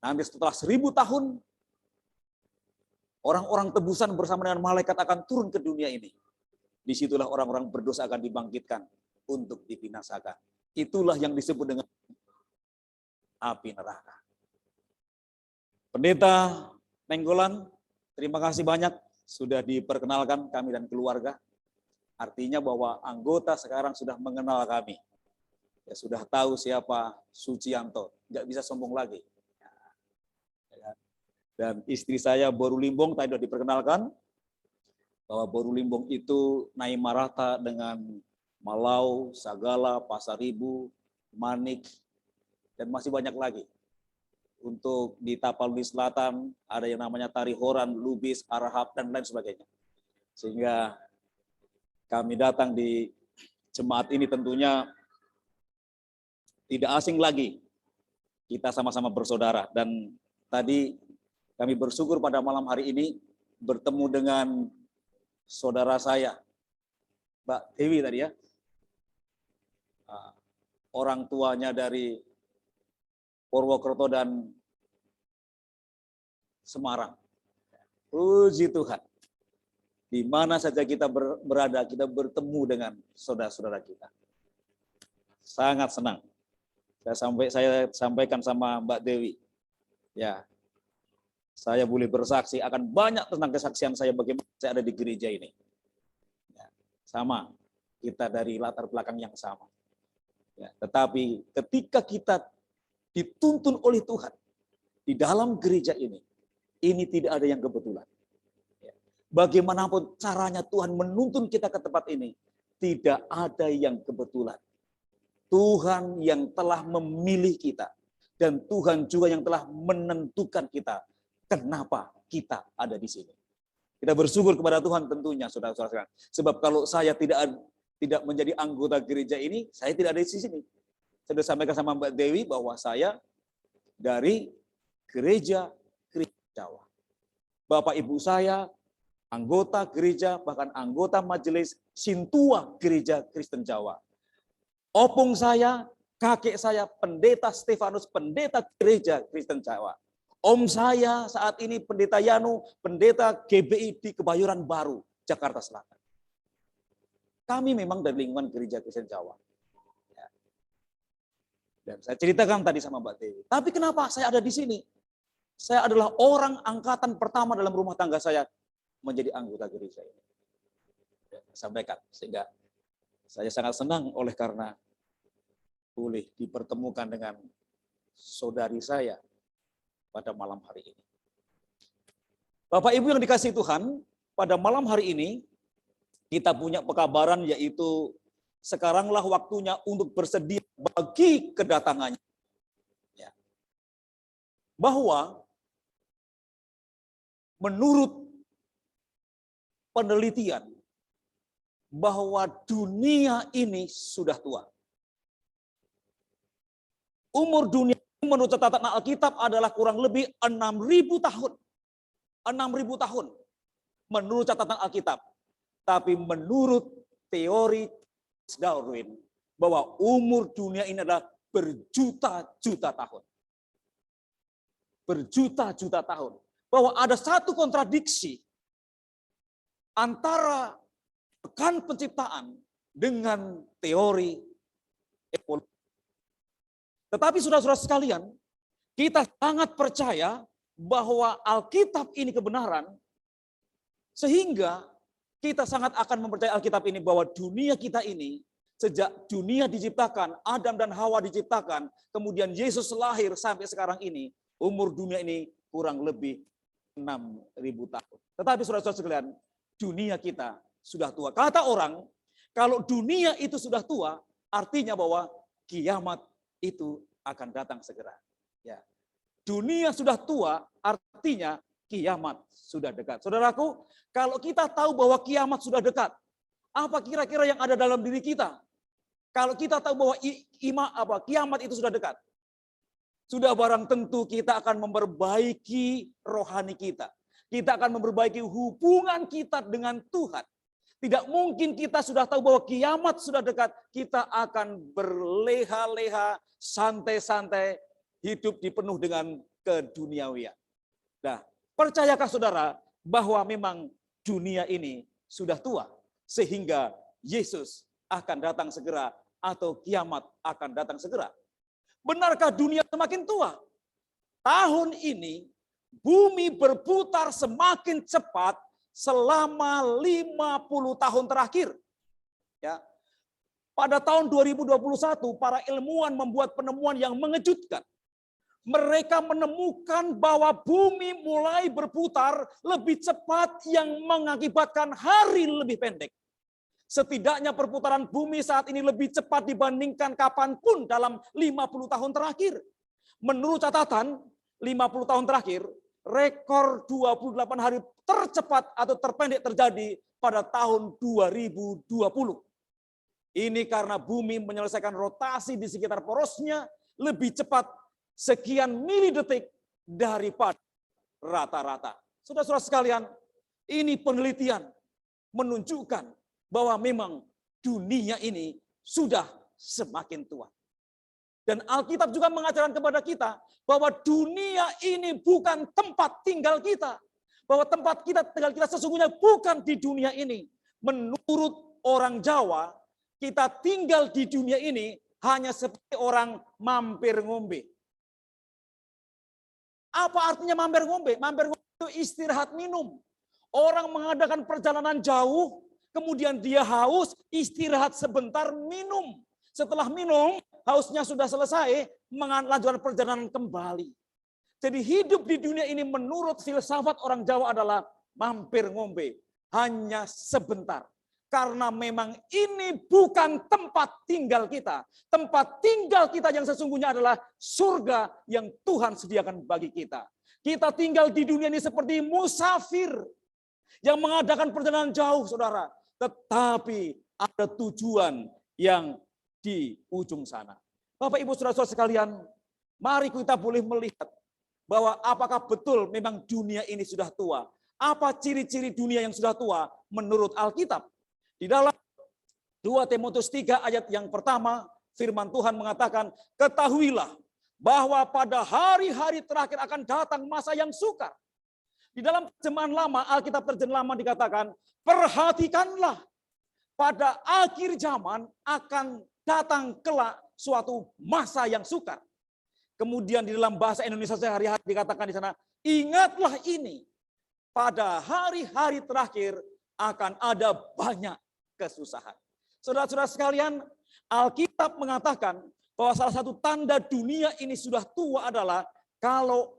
Nanti setelah 1000 tahun, orang-orang tebusan bersama dengan malaikat akan turun ke dunia ini. Disitulah orang-orang berdosa akan dibangkitkan untuk dibinasakan. Itulah yang disebut dengan api neraka. Pendeta Nenggolan, terima kasih banyak sudah diperkenalkan kami dan keluarga. Artinya bahwa anggota sekarang sudah mengenal kami. Ya, sudah tahu siapa Sucianto, nggak bisa sombong lagi. Dan istri saya Boru Limbong tadi sudah diperkenalkan bahwa Boru Limbong itu Naimarata dengan Malau, Sagala, Pasaribu, Manik, dan masih banyak lagi. Untuk di Tapaludi Selatan ada yang namanya Tarihoran, Lubis, Arahap, dan lain sebagainya. Sehingga kami datang di jemaat ini tentunya tidak asing lagi. Kita sama-sama bersaudara. Dan tadi kami bersyukur pada malam hari ini bertemu dengan saudara saya, Mbak Dewi tadi ya. Orang tuanya dari Purwokerto dan Semarang. Puji Tuhan. Di mana saja kita berada, kita bertemu dengan saudara-saudara kita. Sangat senang. Saya sampaikan sama Mbak Dewi. Ya, saya boleh bersaksi akan banyak tentang kesaksian saya bagaimana saya ada di gereja ini. Ya, sama, kita dari latar belakang yang sama. Ya, tetapi ketika kita dituntun oleh Tuhan di dalam gereja ini tidak ada yang kebetulan. Ya, bagaimanapun caranya Tuhan menuntun kita ke tempat ini, tidak ada yang kebetulan. Tuhan yang telah memilih kita dan Tuhan juga yang telah menentukan kita. Kenapa kita ada di sini? Kita bersyukur kepada Tuhan tentunya, saudara-saudara. Sebab kalau saya tidak menjadi anggota gereja ini, saya tidak ada di sini. Saya sudah sampaikan sama Mbak Dewi bahwa saya dari gereja Kristen Jawa. Bapak ibu saya anggota gereja, bahkan anggota majelis Sintua Gereja Kristen Jawa. Opung saya, kakek saya, pendeta Stefanus, pendeta gereja Kristen Jawa. Om saya saat ini Pendeta Yanu, pendeta GBI di Kebayoran Baru, Jakarta Selatan. Kami memang dari lingkungan Gereja Kristen Jawa. Ya. Dan saya ceritakan tadi sama Mbak Dewi. Tapi kenapa saya ada di sini? Saya adalah orang angkatan pertama dalam rumah tangga saya menjadi anggota gereja ini. Ya, sampaikan, sehingga saya sangat senang oleh karena boleh dipertemukan dengan saudari saya pada malam hari ini. Bapak Ibu yang dikasihi Tuhan, pada malam hari ini kita punya pekabaran, yaitu sekaranglah waktunya untuk bersedia bagi kedatangannya. Ya. Bahwa menurut penelitian bahwa dunia ini sudah tua. Umur dunia menurut catatan Alkitab adalah kurang lebih 6.000 tahun. 6.000 tahun menurut catatan Alkitab. Tapi menurut teori Darwin bahwa umur dunia ini adalah berjuta-juta tahun. Berjuta-juta tahun. Bahwa ada satu kontradiksi antara rekan penciptaan dengan teori evolusi. Tetapi saudara-saudara sekalian, kita sangat percaya bahwa Alkitab ini kebenaran, sehingga kita sangat akan mempercayai Alkitab ini bahwa dunia kita ini, sejak dunia diciptakan, Adam dan Hawa diciptakan, kemudian Yesus lahir sampai sekarang ini, umur dunia ini kurang lebih 6.000 tahun. Tetapi saudara-saudara sekalian, dunia kita sudah tua. Kata orang, kalau dunia itu sudah tua, artinya bahwa kiamat itu akan datang segera. Ya. Dunia sudah tua, artinya kiamat sudah dekat. Saudaraku, kalau kita tahu bahwa kiamat sudah dekat, apa kira-kira yang ada dalam diri kita? Kalau kita tahu bahwa kiamat itu sudah dekat, sudah barang tentu kita akan memperbaiki rohani kita. Kita akan memperbaiki hubungan kita dengan Tuhan. Tidak mungkin kita sudah tahu bahwa kiamat sudah dekat, kita akan berleha-leha, santai-santai, hidup dipenuh dengan keduniawian. Nah, percayakah saudara bahwa memang dunia ini sudah tua, sehingga Yesus akan datang segera atau kiamat akan datang segera? Benarkah dunia semakin tua? Tahun ini bumi berputar semakin cepat selama 50 tahun terakhir. Ya. Pada tahun 2021, para ilmuwan membuat penemuan yang mengejutkan. Mereka menemukan bahwa bumi mulai berputar lebih cepat yang mengakibatkan hari lebih pendek. Setidaknya perputaran bumi saat ini lebih cepat dibandingkan kapanpun dalam 50 tahun terakhir. Menurut catatan, 50 tahun terakhir, rekor 28 hari tercepat atau terpendek terjadi pada tahun 2020. Ini karena bumi menyelesaikan rotasi di sekitar porosnya lebih cepat sekian milidetik daripada rata-rata. Saudara-saudara sekalian, ini penelitian menunjukkan bahwa memang dunia ini sudah semakin tua. Dan Alkitab juga mengajarkan kepada kita bahwa dunia ini bukan tempat tinggal kita. Bahwa tempat kita tinggal kita sesungguhnya bukan di dunia ini. Menurut orang Jawa, kita tinggal di dunia ini hanya seperti orang mampir ngombe. Apa artinya mampir ngombe? Mampir ngombe itu istirahat minum. Orang mengadakan perjalanan jauh, kemudian dia haus, istirahat sebentar, minum. Setelah minum, hausnya sudah selesai, melanjutkan perjalanan kembali. Jadi hidup di dunia ini menurut filsafat orang Jawa adalah mampir ngombe. Hanya sebentar. Karena memang ini bukan tempat tinggal kita. Tempat tinggal kita yang sesungguhnya adalah surga yang Tuhan sediakan bagi kita. Kita tinggal di dunia ini seperti musafir yang mengadakan perjalanan jauh, saudara. Tetapi ada tujuan yang di ujung sana. Bapak, Ibu, saudara-saudara sekalian, mari kita boleh melihat bahwa apakah betul memang dunia ini sudah tua. Apa ciri-ciri dunia yang sudah tua menurut Alkitab? Di dalam 2 Timotius 3 ayat yang pertama, firman Tuhan mengatakan, ketahuilah bahwa pada hari-hari terakhir akan datang masa yang sukar. Di dalam terjemahan lama, Alkitab terjemahan lama dikatakan, perhatikanlah pada akhir zaman akan datang kelak suatu masa yang sukar. Kemudian di dalam bahasa Indonesia sehari-hari dikatakan di sana, ingatlah ini, pada hari-hari terakhir akan ada banyak kesusahan. Saudara-saudara sekalian, Alkitab mengatakan bahwa salah satu tanda dunia ini sudah tua adalah kalau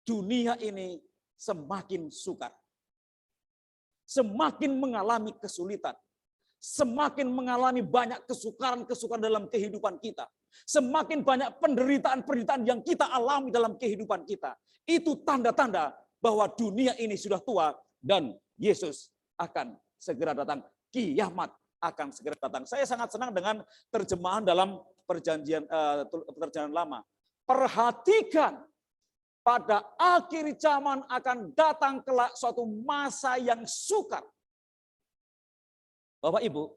dunia ini semakin sukar. Semakin mengalami kesulitan. Semakin mengalami banyak kesukaran-kesukaran dalam kehidupan kita. Semakin banyak penderitaan-penderitaan yang kita alami dalam kehidupan kita. Itu tanda-tanda bahwa dunia ini sudah tua dan Yesus akan segera datang. Kiamat akan segera datang. Saya sangat senang dengan terjemahan dalam perjanjian lama. Perhatikan, pada akhir zaman akan datang kelak suatu masa yang sukar. Bapak Ibu,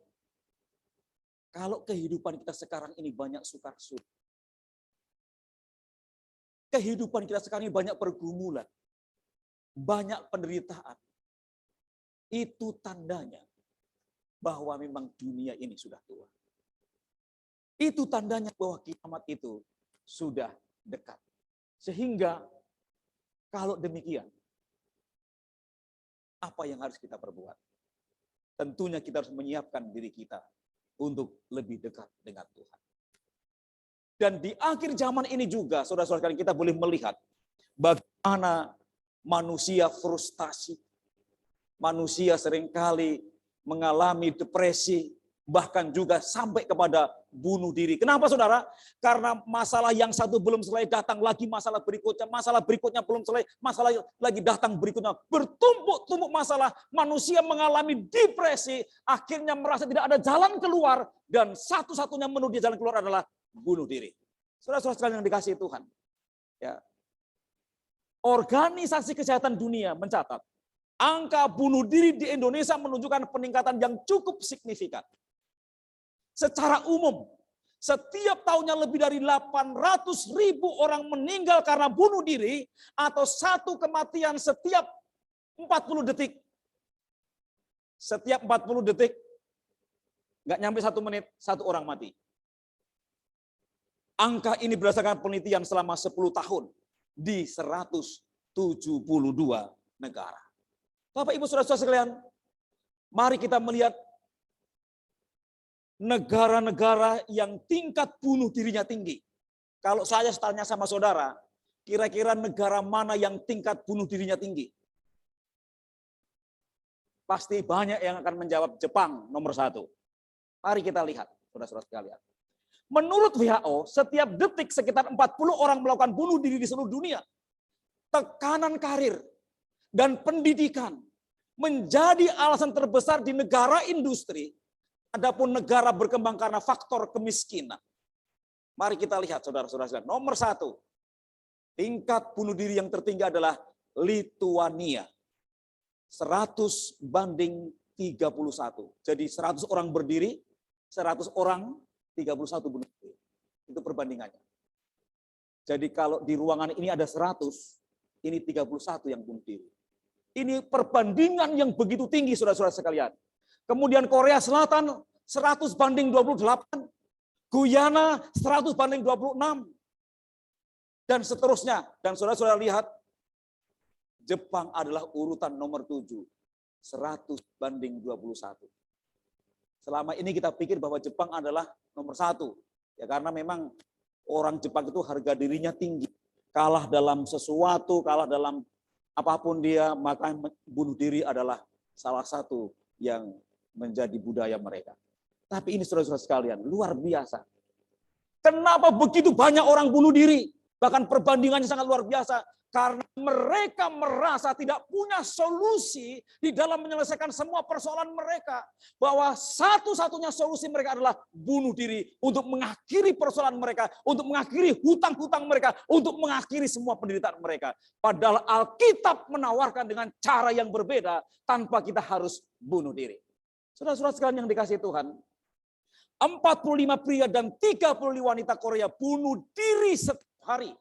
kalau kehidupan kita sekarang ini banyak sukar suka. Kehidupan kita sekarang ini banyak pergumulan. Banyak penderitaan. Itu tandanya bahwa memang dunia ini sudah tua. Itu tandanya bahwa kiamat itu sudah dekat. Sehingga kalau demikian, apa yang harus kita perbuat? Tentunya kita harus menyiapkan diri kita untuk lebih dekat dengan Tuhan. Dan di akhir zaman ini juga, saudara-saudara kita boleh melihat bagaimana manusia frustasi. Manusia seringkali mengalami depresi, bahkan juga sampai kepada bunuh diri. Kenapa saudara? Karena masalah yang satu belum selesai, datang lagi masalah berikutnya belum selesai, masalah lagi datang berikutnya. Bertumpuk-tumpuk masalah, manusia mengalami depresi, akhirnya merasa tidak ada jalan keluar, dan satu-satunya menuju jalan keluar adalah bunuh diri. Saudara-saudara sekalian yang dikasihi Tuhan. Ya. Organisasi Kesehatan Dunia mencatat, angka bunuh diri di Indonesia menunjukkan peningkatan yang cukup signifikan. Secara umum, setiap tahunnya lebih dari 800.000 orang meninggal karena bunuh diri, atau satu kematian setiap 40 detik. Setiap 40 detik, nggak nyampe 1 menit, 1 orang mati. Angka ini berdasarkan penelitian selama 10 tahun di 172 negara. Bapak Ibu Saudara-saudara sekalian, mari kita melihat negara-negara yang tingkat bunuh dirinya tinggi. Kalau saya tanya sama saudara, kira-kira negara mana yang tingkat bunuh dirinya tinggi? Pasti banyak yang akan menjawab Jepang nomor 1. Mari kita lihat, saudara-saudara sekalian. Menurut WHO, setiap detik sekitar 40 orang melakukan bunuh diri di seluruh dunia. Tekanan karir dan pendidikan menjadi alasan terbesar di negara industri. Adapun negara berkembang karena faktor kemiskinan. Mari kita lihat saudara-saudara sekalian. Nomor 1, tingkat bunuh diri yang tertinggi adalah Lituania. 100 banding 31. Jadi 100 orang berdiri, 100 orang 31 bunuh diri. Itu perbandingannya. Jadi kalau di ruangan ini ada 100, ini 31 yang bunuh diri. Ini perbandingan yang begitu tinggi saudara-saudara sekalian. Kemudian Korea Selatan 100 banding 28, Guyana 100 banding 26, dan seterusnya. Dan saudara-saudara lihat, Jepang adalah urutan nomor 7, 100 banding 21. Selama ini kita pikir bahwa Jepang adalah nomor 1, ya karena memang orang Jepang itu harga dirinya tinggi, kalah dalam sesuatu, kalah dalam apapun dia, maka bunuh diri adalah salah satu yang menjadi budaya mereka. Tapi ini saudara-saudara sekalian, luar biasa. Kenapa begitu banyak orang bunuh diri? Bahkan perbandingannya sangat luar biasa. Karena mereka merasa tidak punya solusi di dalam menyelesaikan semua persoalan mereka. Bahwa satu-satunya solusi mereka adalah bunuh diri untuk mengakhiri persoalan mereka, untuk mengakhiri hutang-hutang mereka, untuk mengakhiri semua penderitaan mereka. Padahal Alkitab menawarkan dengan cara yang berbeda tanpa kita harus bunuh diri. Saudara-saudara sekalian yang dikasihi Tuhan, 45 pria dan 30 wanita Korea bunuh diri setiap hari.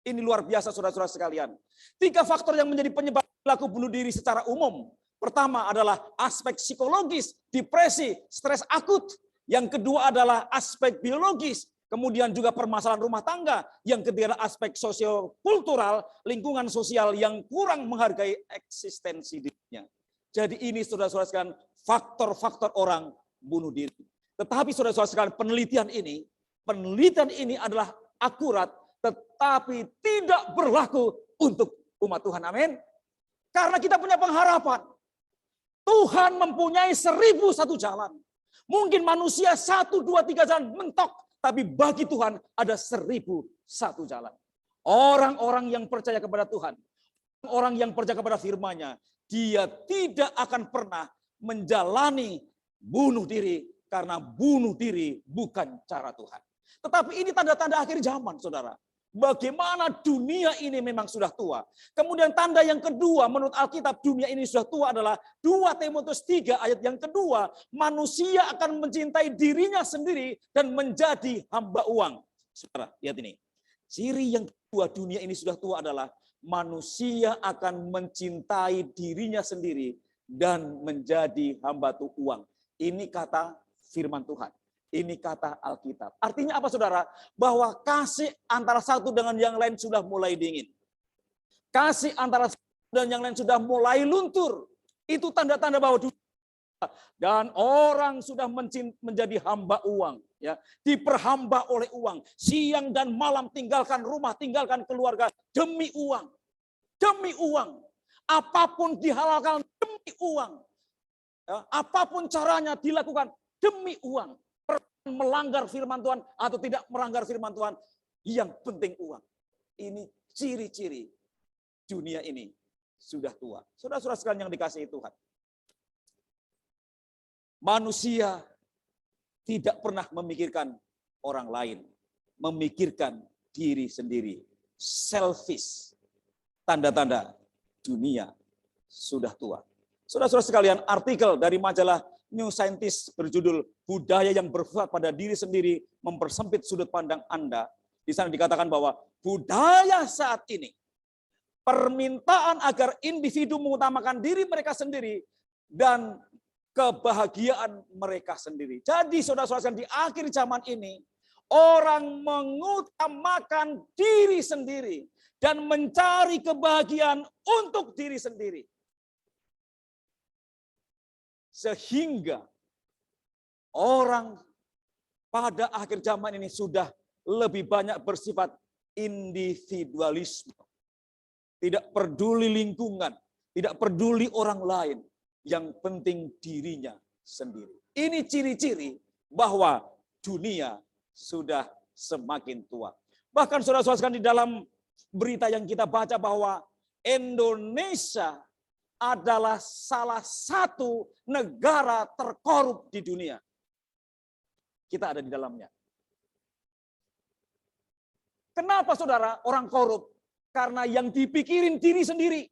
Ini luar biasa saudara-saudara sekalian. 3 faktor yang menjadi penyebab perilaku bunuh diri secara umum. Pertama adalah aspek psikologis, depresi, stres akut. Yang kedua adalah aspek biologis, kemudian juga permasalahan rumah tangga. Yang ketiga adalah aspek sosio-kultural, lingkungan sosial yang kurang menghargai eksistensi dirinya. Jadi ini saudara-saudara sekalian faktor-faktor orang bunuh diri. Tetapi saudara-saudara sekalian penelitian ini adalah akurat, tetapi tidak berlaku untuk umat Tuhan. Amin. Karena kita punya pengharapan. Tuhan mempunyai 1001 jalan. Mungkin manusia 1, 2, 3 jalan mentok. Tapi bagi Tuhan ada 1001 jalan. Orang-orang yang percaya kepada Tuhan, orang yang percaya kepada firman-Nya, dia tidak akan pernah menjalani bunuh diri, karena bunuh diri bukan cara Tuhan. Tetapi ini tanda-tanda akhir zaman, saudara. Bagaimana dunia ini memang sudah tua. Kemudian tanda yang kedua menurut Alkitab dunia ini sudah tua adalah 2 Timotius 3 ayat yang kedua. Manusia akan mencintai dirinya sendiri dan menjadi hamba uang. Saudara, lihat ini. Ciri yang kedua dunia ini sudah tua adalah manusia akan mencintai dirinya sendiri dan menjadi hamba uang. Ini kata firman Tuhan. Ini kata Alkitab. Artinya apa saudara? Bahwa kasih antara satu dengan yang lain sudah mulai dingin. Kasih antara satu dan yang lain sudah mulai luntur. Itu tanda-tanda bahwa dan orang sudah menjadi hamba uang. Ya, diperhamba oleh uang. Siang dan malam tinggalkan rumah, tinggalkan keluarga demi uang. Demi uang. Apapun dihalalkan demi uang. Ya, apapun caranya dilakukan demi uang. Melanggar firman Tuhan atau tidak melanggar firman Tuhan, yang penting uang. Ini ciri-ciri dunia ini sudah tua. Saudara-saudara sekalian yang dikasihi Tuhan. Manusia tidak pernah memikirkan orang lain, memikirkan diri sendiri. Selfish. Tanda-tanda dunia sudah tua. Saudara-saudara sekalian, artikel dari majalah New Scientist berjudul Budaya yang berpusat pada diri sendiri mempersempit sudut pandang Anda. Di sana dikatakan bahwa budaya saat ini, permintaan agar individu mengutamakan diri mereka sendiri dan kebahagiaan mereka sendiri. Jadi saudara-saudara di akhir zaman ini, orang mengutamakan diri sendiri dan mencari kebahagiaan untuk diri sendiri. Sehingga orang pada akhir zaman ini sudah lebih banyak bersifat individualisme. Tidak peduli lingkungan, tidak peduli orang lain. Yang penting dirinya sendiri. Ini ciri-ciri bahwa dunia sudah semakin tua. Bahkan saudara-saudara di dalam berita yang kita baca bahwa Indonesia adalah salah satu negara terkorup di dunia. Kita ada di dalamnya. Kenapa saudara orang korup? Karena yang dipikirin diri sendiri.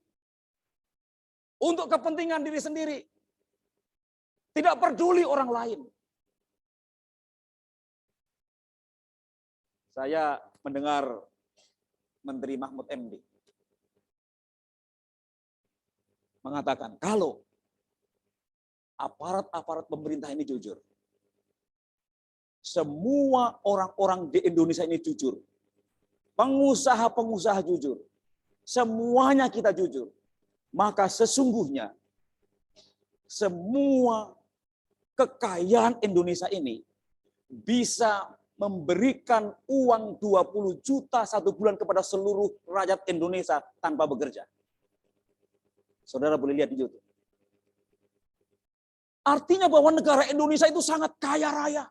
Untuk kepentingan diri sendiri. Tidak peduli orang lain. Saya mendengar Menteri Mahfud MD mengatakan kalau aparat-aparat pemerintah ini jujur, semua orang-orang di Indonesia ini jujur, pengusaha-pengusaha jujur, semuanya kita jujur, maka sesungguhnya semua kekayaan Indonesia ini bisa memberikan uang 20 juta satu bulan kepada seluruh rakyat Indonesia tanpa bekerja. Saudara boleh lihat di YouTube. Artinya bahwa negara Indonesia itu sangat kaya raya.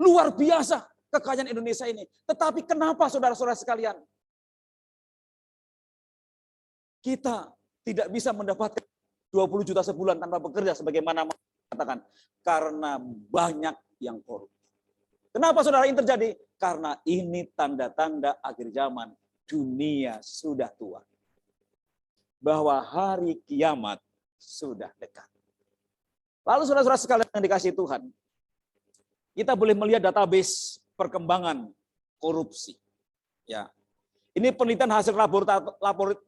Luar biasa kekayaan Indonesia ini. Tetapi kenapa saudara-saudara sekalian? Kita tidak bisa mendapatkan 20 juta sebulan tanpa bekerja sebagaimana mengatakan. Karena banyak yang korup. Kenapa saudara ini terjadi? Karena ini tanda-tanda akhir zaman. Dunia sudah tua. Bahwa hari kiamat sudah dekat. Lalu saudara-saudara sekalian yang dikasihi Tuhan, kita boleh melihat database perkembangan korupsi. Ya. Ini penelitian hasil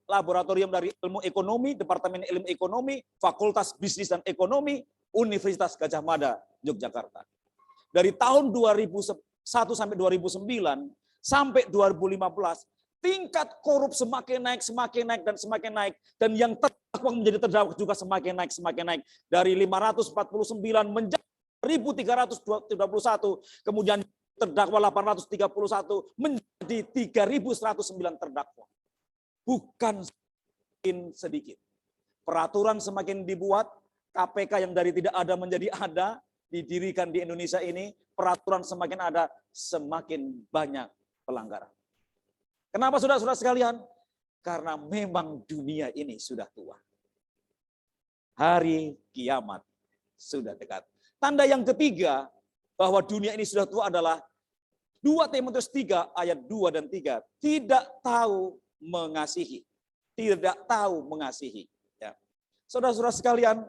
laboratorium dari Ilmu Ekonomi, Departemen Ilmu Ekonomi, Fakultas Bisnis dan Ekonomi, Universitas Gadjah Mada, Yogyakarta. Dari tahun 2001 sampai 2009 sampai 2015, tingkat korup semakin naik, dan semakin naik. Dan yang terdakwa menjadi terdakwa juga semakin naik. Dari 549 menjadi 1.321, kemudian terdakwa 831 menjadi 3.109 terdakwa. Bukan semakin sedikit. Peraturan semakin dibuat, KPK yang dari tidak ada menjadi ada, didirikan di Indonesia ini, peraturan semakin ada, semakin banyak pelanggaran. Kenapa saudara-saudara sekalian? Karena memang dunia ini sudah tua. Hari kiamat sudah dekat. Tanda yang ketiga bahwa dunia ini sudah tua adalah 2 Timotius 3 ayat 2 dan 3. Tidak tahu mengasihi. Tidak tahu mengasihi. Ya. Saudara-saudara sekalian,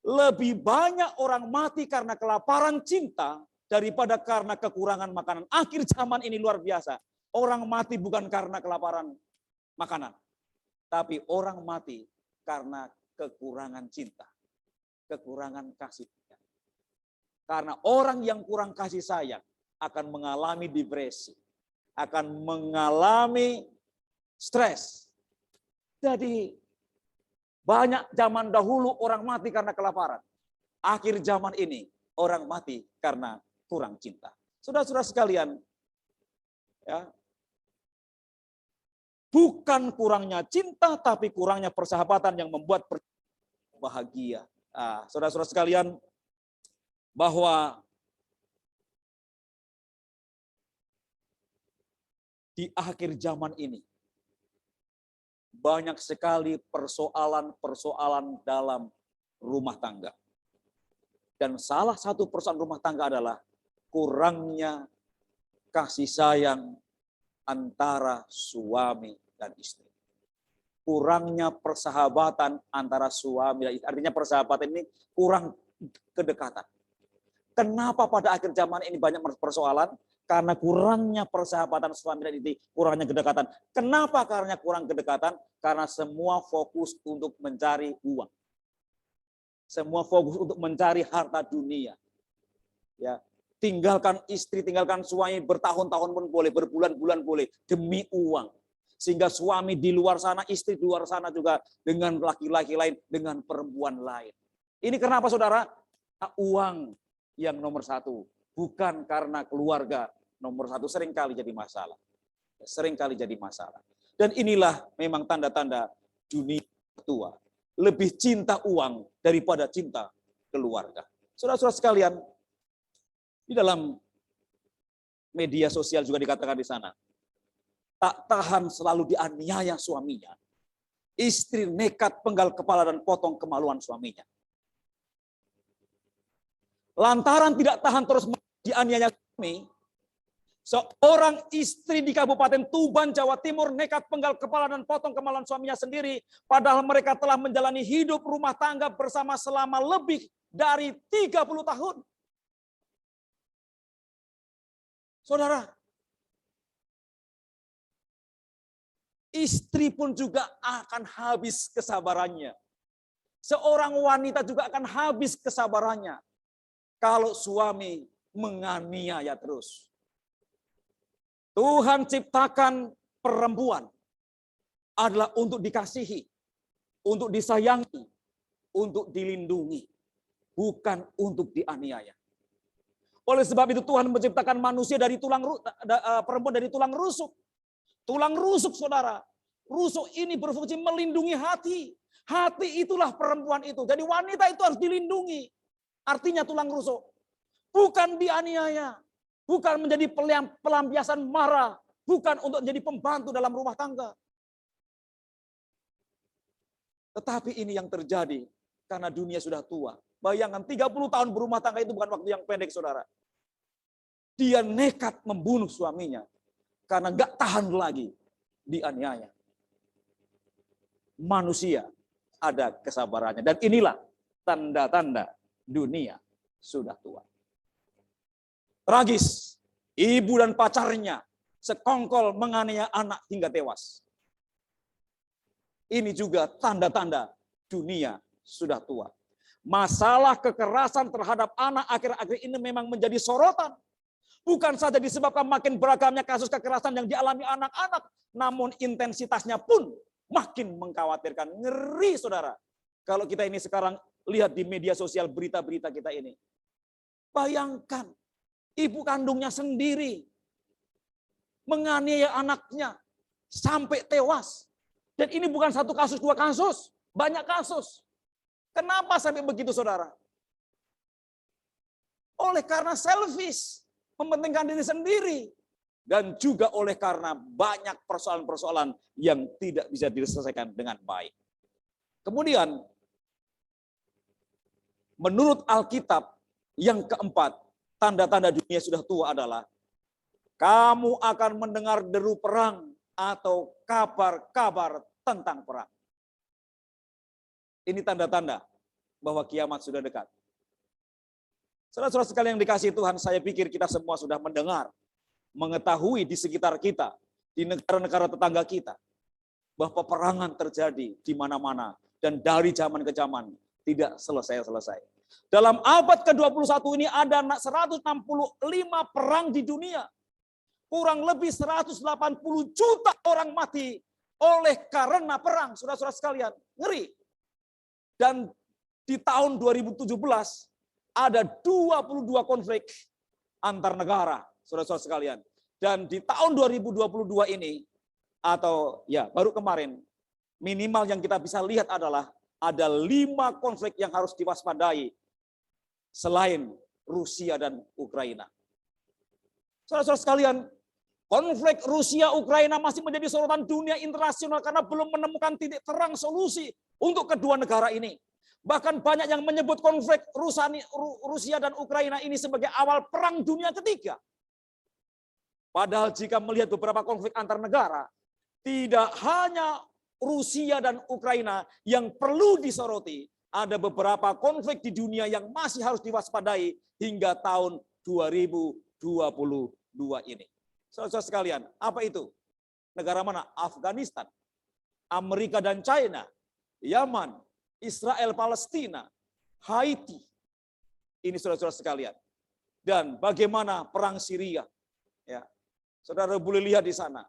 lebih banyak orang mati karena kelaparan cinta daripada karena kekurangan makanan. Akhir zaman ini luar biasa. Orang mati bukan karena kelaparan makanan. Tapi orang mati karena kekurangan cinta. Kekurangan kasih. Karena orang yang kurang kasih sayang akan mengalami depresi, akan mengalami stres. Jadi banyak zaman dahulu orang mati karena kelaparan. Akhir zaman ini orang mati karena kurang cinta. Saudara-saudara sekalian, ya, bukan kurangnya cinta, tapi kurangnya persahabatan yang membuat bahagia. Saudara-saudara sekalian, bahwa di akhir zaman ini banyak sekali persoalan-persoalan dalam rumah tangga. Dan salah satu persoalan rumah tangga adalah kurangnya kasih sayang antara suami dan istri. Kurangnya persahabatan antara suami dan istri. Artinya persahabatan ini kurang kedekatan. Kenapa pada akhir zaman ini banyak persoalan? Karena kurangnya persahabatan suami dan istri, kurangnya kedekatan. Kenapa karena kurang kedekatan? Karena semua fokus untuk mencari uang. Semua fokus untuk mencari harta dunia. Ya, tinggalkan istri, tinggalkan suami bertahun-tahun pun boleh, berbulan-bulan boleh demi uang. Sehingga suami di luar sana, istri di luar sana juga dengan laki-laki lain, dengan perempuan lain. Ini kenapa saudara? Uang yang nomor satu, bukan karena keluarga nomor satu, seringkali jadi masalah. Seringkali jadi masalah. Dan inilah memang tanda-tanda dunia tua. Lebih cinta uang daripada cinta keluarga. Saudara-saudara sekalian, di dalam media sosial juga dikatakan di sana, tak tahan selalu dianiaya suaminya. Istri nekat penggal kepala dan potong kemaluan suaminya. Lantaran tidak tahan terus dianiaya suami, seorang istri di Kabupaten Tuban, Jawa Timur nekat penggal kepala dan potong kemaluan suaminya sendiri, padahal mereka telah menjalani hidup rumah tangga bersama selama lebih dari 30 tahun. Saudara, istri pun juga akan habis kesabarannya. Seorang wanita juga akan habis kesabarannya kalau suami menganiaya terus. Tuhan ciptakan perempuan adalah untuk dikasihi, untuk disayangi, untuk dilindungi, bukan untuk dianiaya. Oleh sebab itu Tuhan menciptakan manusia dari perempuan dari tulang rusuk. Tulang rusuk, saudara. Rusuk ini berfungsi melindungi hati. Hati itulah perempuan itu. Jadi wanita itu harus dilindungi. Artinya tulang rusuk. Bukan dianiaya. Bukan menjadi pelampiasan marah. Bukan untuk menjadi pembantu dalam rumah tangga. Tetapi ini yang terjadi karena dunia sudah tua. Bayangkan 30 tahun berumah tangga itu bukan waktu yang pendek, saudara. Dia nekat membunuh suaminya karena gak tahan lagi dianiaya. Manusia ada kesabarannya. Dan inilah tanda-tanda dunia sudah tua. Tragis Ibu dan pacarnya sekongkol menganiaya anak hingga tewas. Ini juga tanda-tanda dunia sudah tua. Masalah kekerasan terhadap anak akhir-akhir ini memang menjadi sorotan. Bukan saja disebabkan makin beragamnya kasus kekerasan yang dialami anak-anak, namun intensitasnya pun makin mengkhawatirkan. Ngeri, saudara. Kalau kita ini sekarang lihat di media sosial berita-berita kita ini. Bayangkan, ibu kandungnya sendiri menganiaya anaknya sampai tewas. Dan ini bukan satu kasus, dua kasus, banyak kasus. Kenapa sampai begitu, saudara? Oleh karena selfish, mementingkan diri sendiri. Dan juga oleh karena banyak persoalan-persoalan yang tidak bisa diselesaikan dengan baik. Kemudian, menurut Alkitab, yang keempat, tanda-tanda dunia sudah tua adalah kamu akan mendengar deru perang atau kabar-kabar tentang perang. Ini tanda-tanda bahwa kiamat sudah dekat. Saudara-saudara sekalian yang dikasihi Tuhan, saya pikir kita semua sudah mendengar, mengetahui di sekitar kita, di negara-negara tetangga kita, bahwa peperangan terjadi di mana-mana dan dari zaman ke zaman tidak selesai-selesai. Dalam abad ke-21 ini ada 165 perang di dunia. Kurang lebih 180 juta orang mati oleh karena perang, saudara-saudara sekalian. Ngeri. Dan di tahun 2017 ada 22 konflik antar negara, saudara-saudara sekalian. Dan di tahun 2022 ini, atau ya baru kemarin, minimal yang kita bisa lihat adalah ada 5 konflik yang harus diwaspadai selain Rusia dan Ukraina. Saudara-saudara sekalian, konflik Rusia-Ukraina masih menjadi sorotan dunia internasional karena belum menemukan titik terang solusi untuk kedua negara ini. Bahkan banyak yang menyebut konflik Rusia dan Ukraina ini sebagai awal perang dunia ketiga. Padahal jika melihat beberapa konflik antar negara, tidak hanya Rusia dan Ukraina yang perlu disoroti, ada beberapa konflik di dunia yang masih harus diwaspadai hingga tahun 2022 ini. Saudara-saudara sekalian, apa itu? Negara mana? Afghanistan, Amerika dan China, Yaman, Israel, Palestina, Haiti. Ini saudara-saudara sekalian. Dan bagaimana perang Syria? Ya, saudara boleh lihat di sana.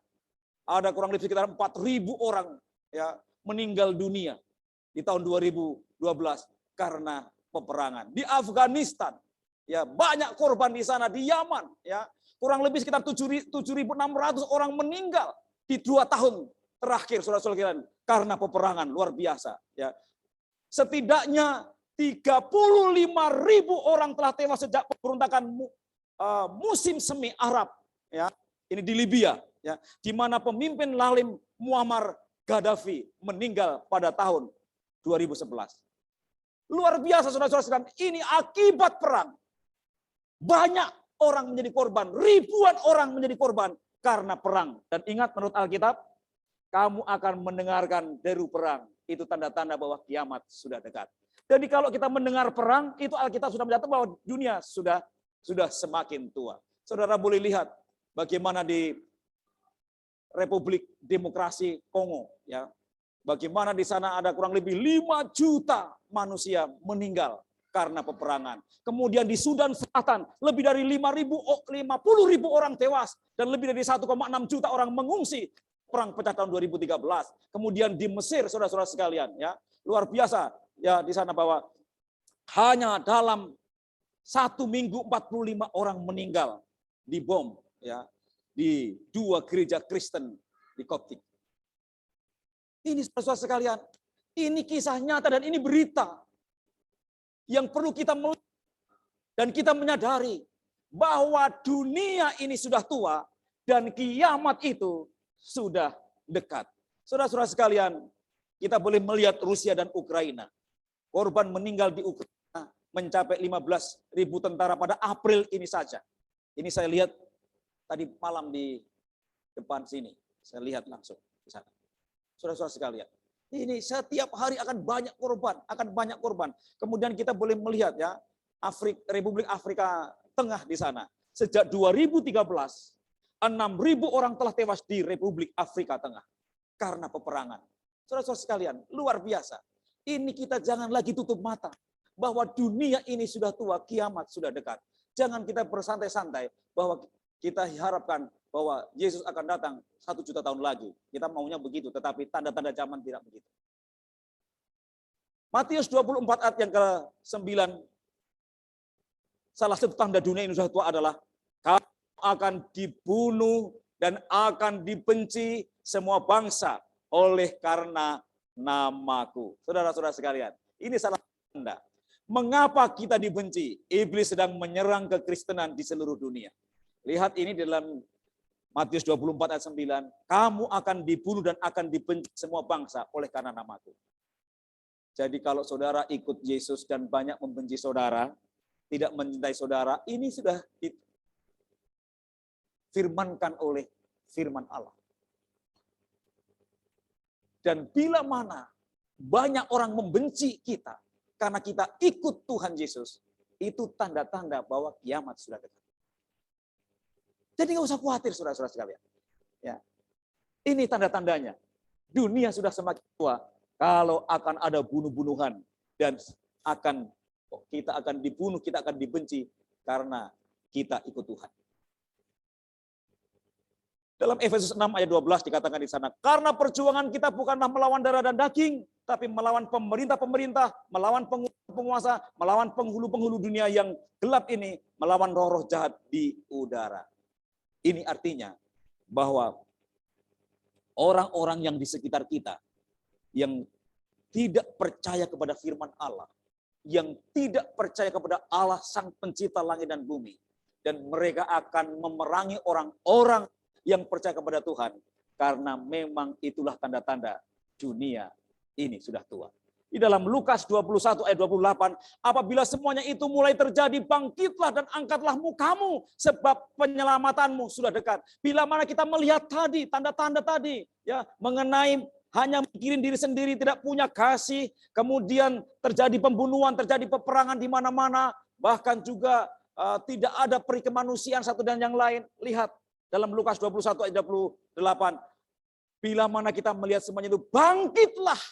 Ada kurang lebih sekitar 4.000 orang ya meninggal dunia di tahun 2012 karena peperangan. Di Afghanistan, ya banyak korban di sana. Di Yaman, ya kurang lebih sekitar 7.600 orang meninggal di 2 tahun terakhir, saudara-saudara sekalian, karena peperangan luar biasa. Ya, setidaknya 35.000 orang telah tewas sejak pemberontakan musim semi Arab. Ya, ini di Libya, ya, di mana pemimpin lalim Muammar Gaddafi meninggal pada tahun 2011. Luar biasa, saudara-saudara sekalian. Ini akibat perang. Banyak orang menjadi korban, ribuan orang menjadi korban karena perang. Dan ingat, menurut Alkitab, kamu akan mendengarkan deru perang. Itu tanda-tanda bahwa kiamat sudah dekat. Jadi kalau kita mendengar perang, itu Alkitab sudah mencatat bahwa dunia sudah semakin tua. Saudara boleh lihat bagaimana di Republik Demokrasi Kongo, ya. Bagaimana di sana ada kurang lebih 5 juta manusia meninggal karena peperangan. Kemudian di Sudan Selatan lebih dari 50.000 orang tewas dan lebih dari 1,6 juta orang mengungsi perang pecah tahun 2013. Kemudian di Mesir, saudara-saudara sekalian, ya, luar biasa ya di sana bahwa hanya dalam 1 minggu 45 orang meninggal di bom, ya, di 2 gereja Kristen di Koptik. Ini saudara-saudara sekalian, ini kisah nyata dan ini berita yang perlu kita melihat dan kita menyadari bahwa dunia ini sudah tua dan kiamat itu sudah dekat. Saudara-saudara sekalian, kita boleh melihat Rusia dan Ukraina. Korban meninggal di Ukraina mencapai 15.000 tentara pada April ini saja. Ini saya lihat tadi malam di depan sini. Saya lihat langsung di sana. Saudara-saudara sekalian, ini setiap hari akan banyak korban, Kemudian kita boleh melihat ya, Republik Afrika Tengah di sana. sejak 2013, 6.000 orang telah tewas di Republik Afrika Tengah karena peperangan. Saudara-saudara sekalian, luar biasa. Ini kita jangan lagi tutup mata bahwa dunia ini sudah tua, kiamat sudah dekat. Jangan kita bersantai-santai bahwa kita harapkan bahwa Yesus akan datang 1 juta tahun lagi. Kita maunya begitu, tetapi tanda-tanda zaman tidak begitu. Matius 24 ayat yang ke-9, salah satu tanda dunia ini sudah tua adalah kamu akan dibunuh dan akan dibenci semua bangsa oleh karena namaku. Saudara-saudara sekalian, ini salah satu tanda. Mengapa kita dibenci? Iblis sedang menyerang kekristenan di seluruh dunia. Lihat ini dalam Matius 24 ayat 9. Kamu akan dibunuh dan akan dibenci semua bangsa oleh karena namaku. Jadi kalau saudara ikut Yesus dan banyak membenci saudara, tidak mencintai saudara, ini sudah difirmankan oleh firman Allah. Dan bila mana banyak orang membenci kita karena kita ikut Tuhan Yesus, itu tanda-tanda bahwa kiamat sudah dekat. Jadi nggak usah khawatir saudara-saudara sekalian. Ya. Ini tanda-tandanya. Dunia sudah semakin tua kalau akan ada bunuh-bunuhan dan kita akan dibunuh, kita akan dibenci karena kita ikut Tuhan. Dalam Efesus 6 ayat 12 dikatakan di sana, karena perjuangan kita bukanlah melawan darah dan daging, tapi melawan pemerintah-pemerintah, melawan penguasa, melawan penghulu-penghulu dunia yang gelap ini, melawan roh-roh jahat di udara. Ini artinya bahwa orang-orang yang di sekitar kita, yang tidak percaya kepada firman Allah, yang tidak percaya kepada Allah Sang Pencipta langit dan bumi, dan mereka akan memerangi orang-orang yang percaya kepada Tuhan, karena memang itulah tanda-tanda dunia ini sudah tua. Di dalam Lukas 21 ayat 28, apabila semuanya itu mulai terjadi, bangkitlah dan angkatlah mukamu, sebab penyelamatanmu sudah dekat. Bila mana kita melihat tadi, tanda-tanda tadi, ya mengenai hanya mikirin diri sendiri, tidak punya kasih, kemudian terjadi pembunuhan, terjadi peperangan di mana-mana, bahkan juga tidak ada peri kemanusiaan satu dan yang lain. Lihat dalam Lukas 21 ayat 28, bila mana kita melihat semuanya itu, bangkitlah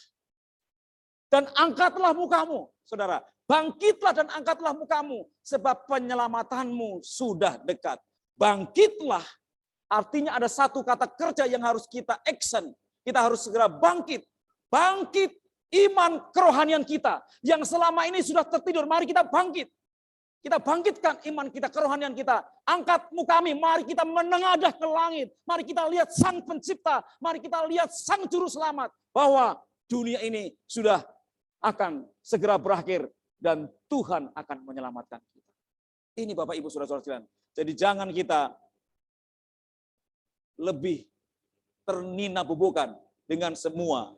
dan angkatlah mukamu, saudara. Bangkitlah dan angkatlah mukamu, sebab penyelamatanmu sudah dekat. Bangkitlah, artinya ada satu kata kerja yang harus kita action. Kita harus segera bangkit. Bangkit iman kerohanian kita. Yang selama ini sudah tertidur, mari kita bangkit. Kita bangkitkan iman kita, kerohanian kita. Angkat mukamu, mari kita menengadah ke langit. Mari kita lihat Sang Pencipta. Mari kita lihat Sang Juru Selamat. Bahwa dunia ini sudah akan segera berakhir. Dan Tuhan akan menyelamatkan kita. Ini Bapak Ibu Saudara-saudara sekalian. Jadi jangan kita lebih ternina-bubukan dengan semua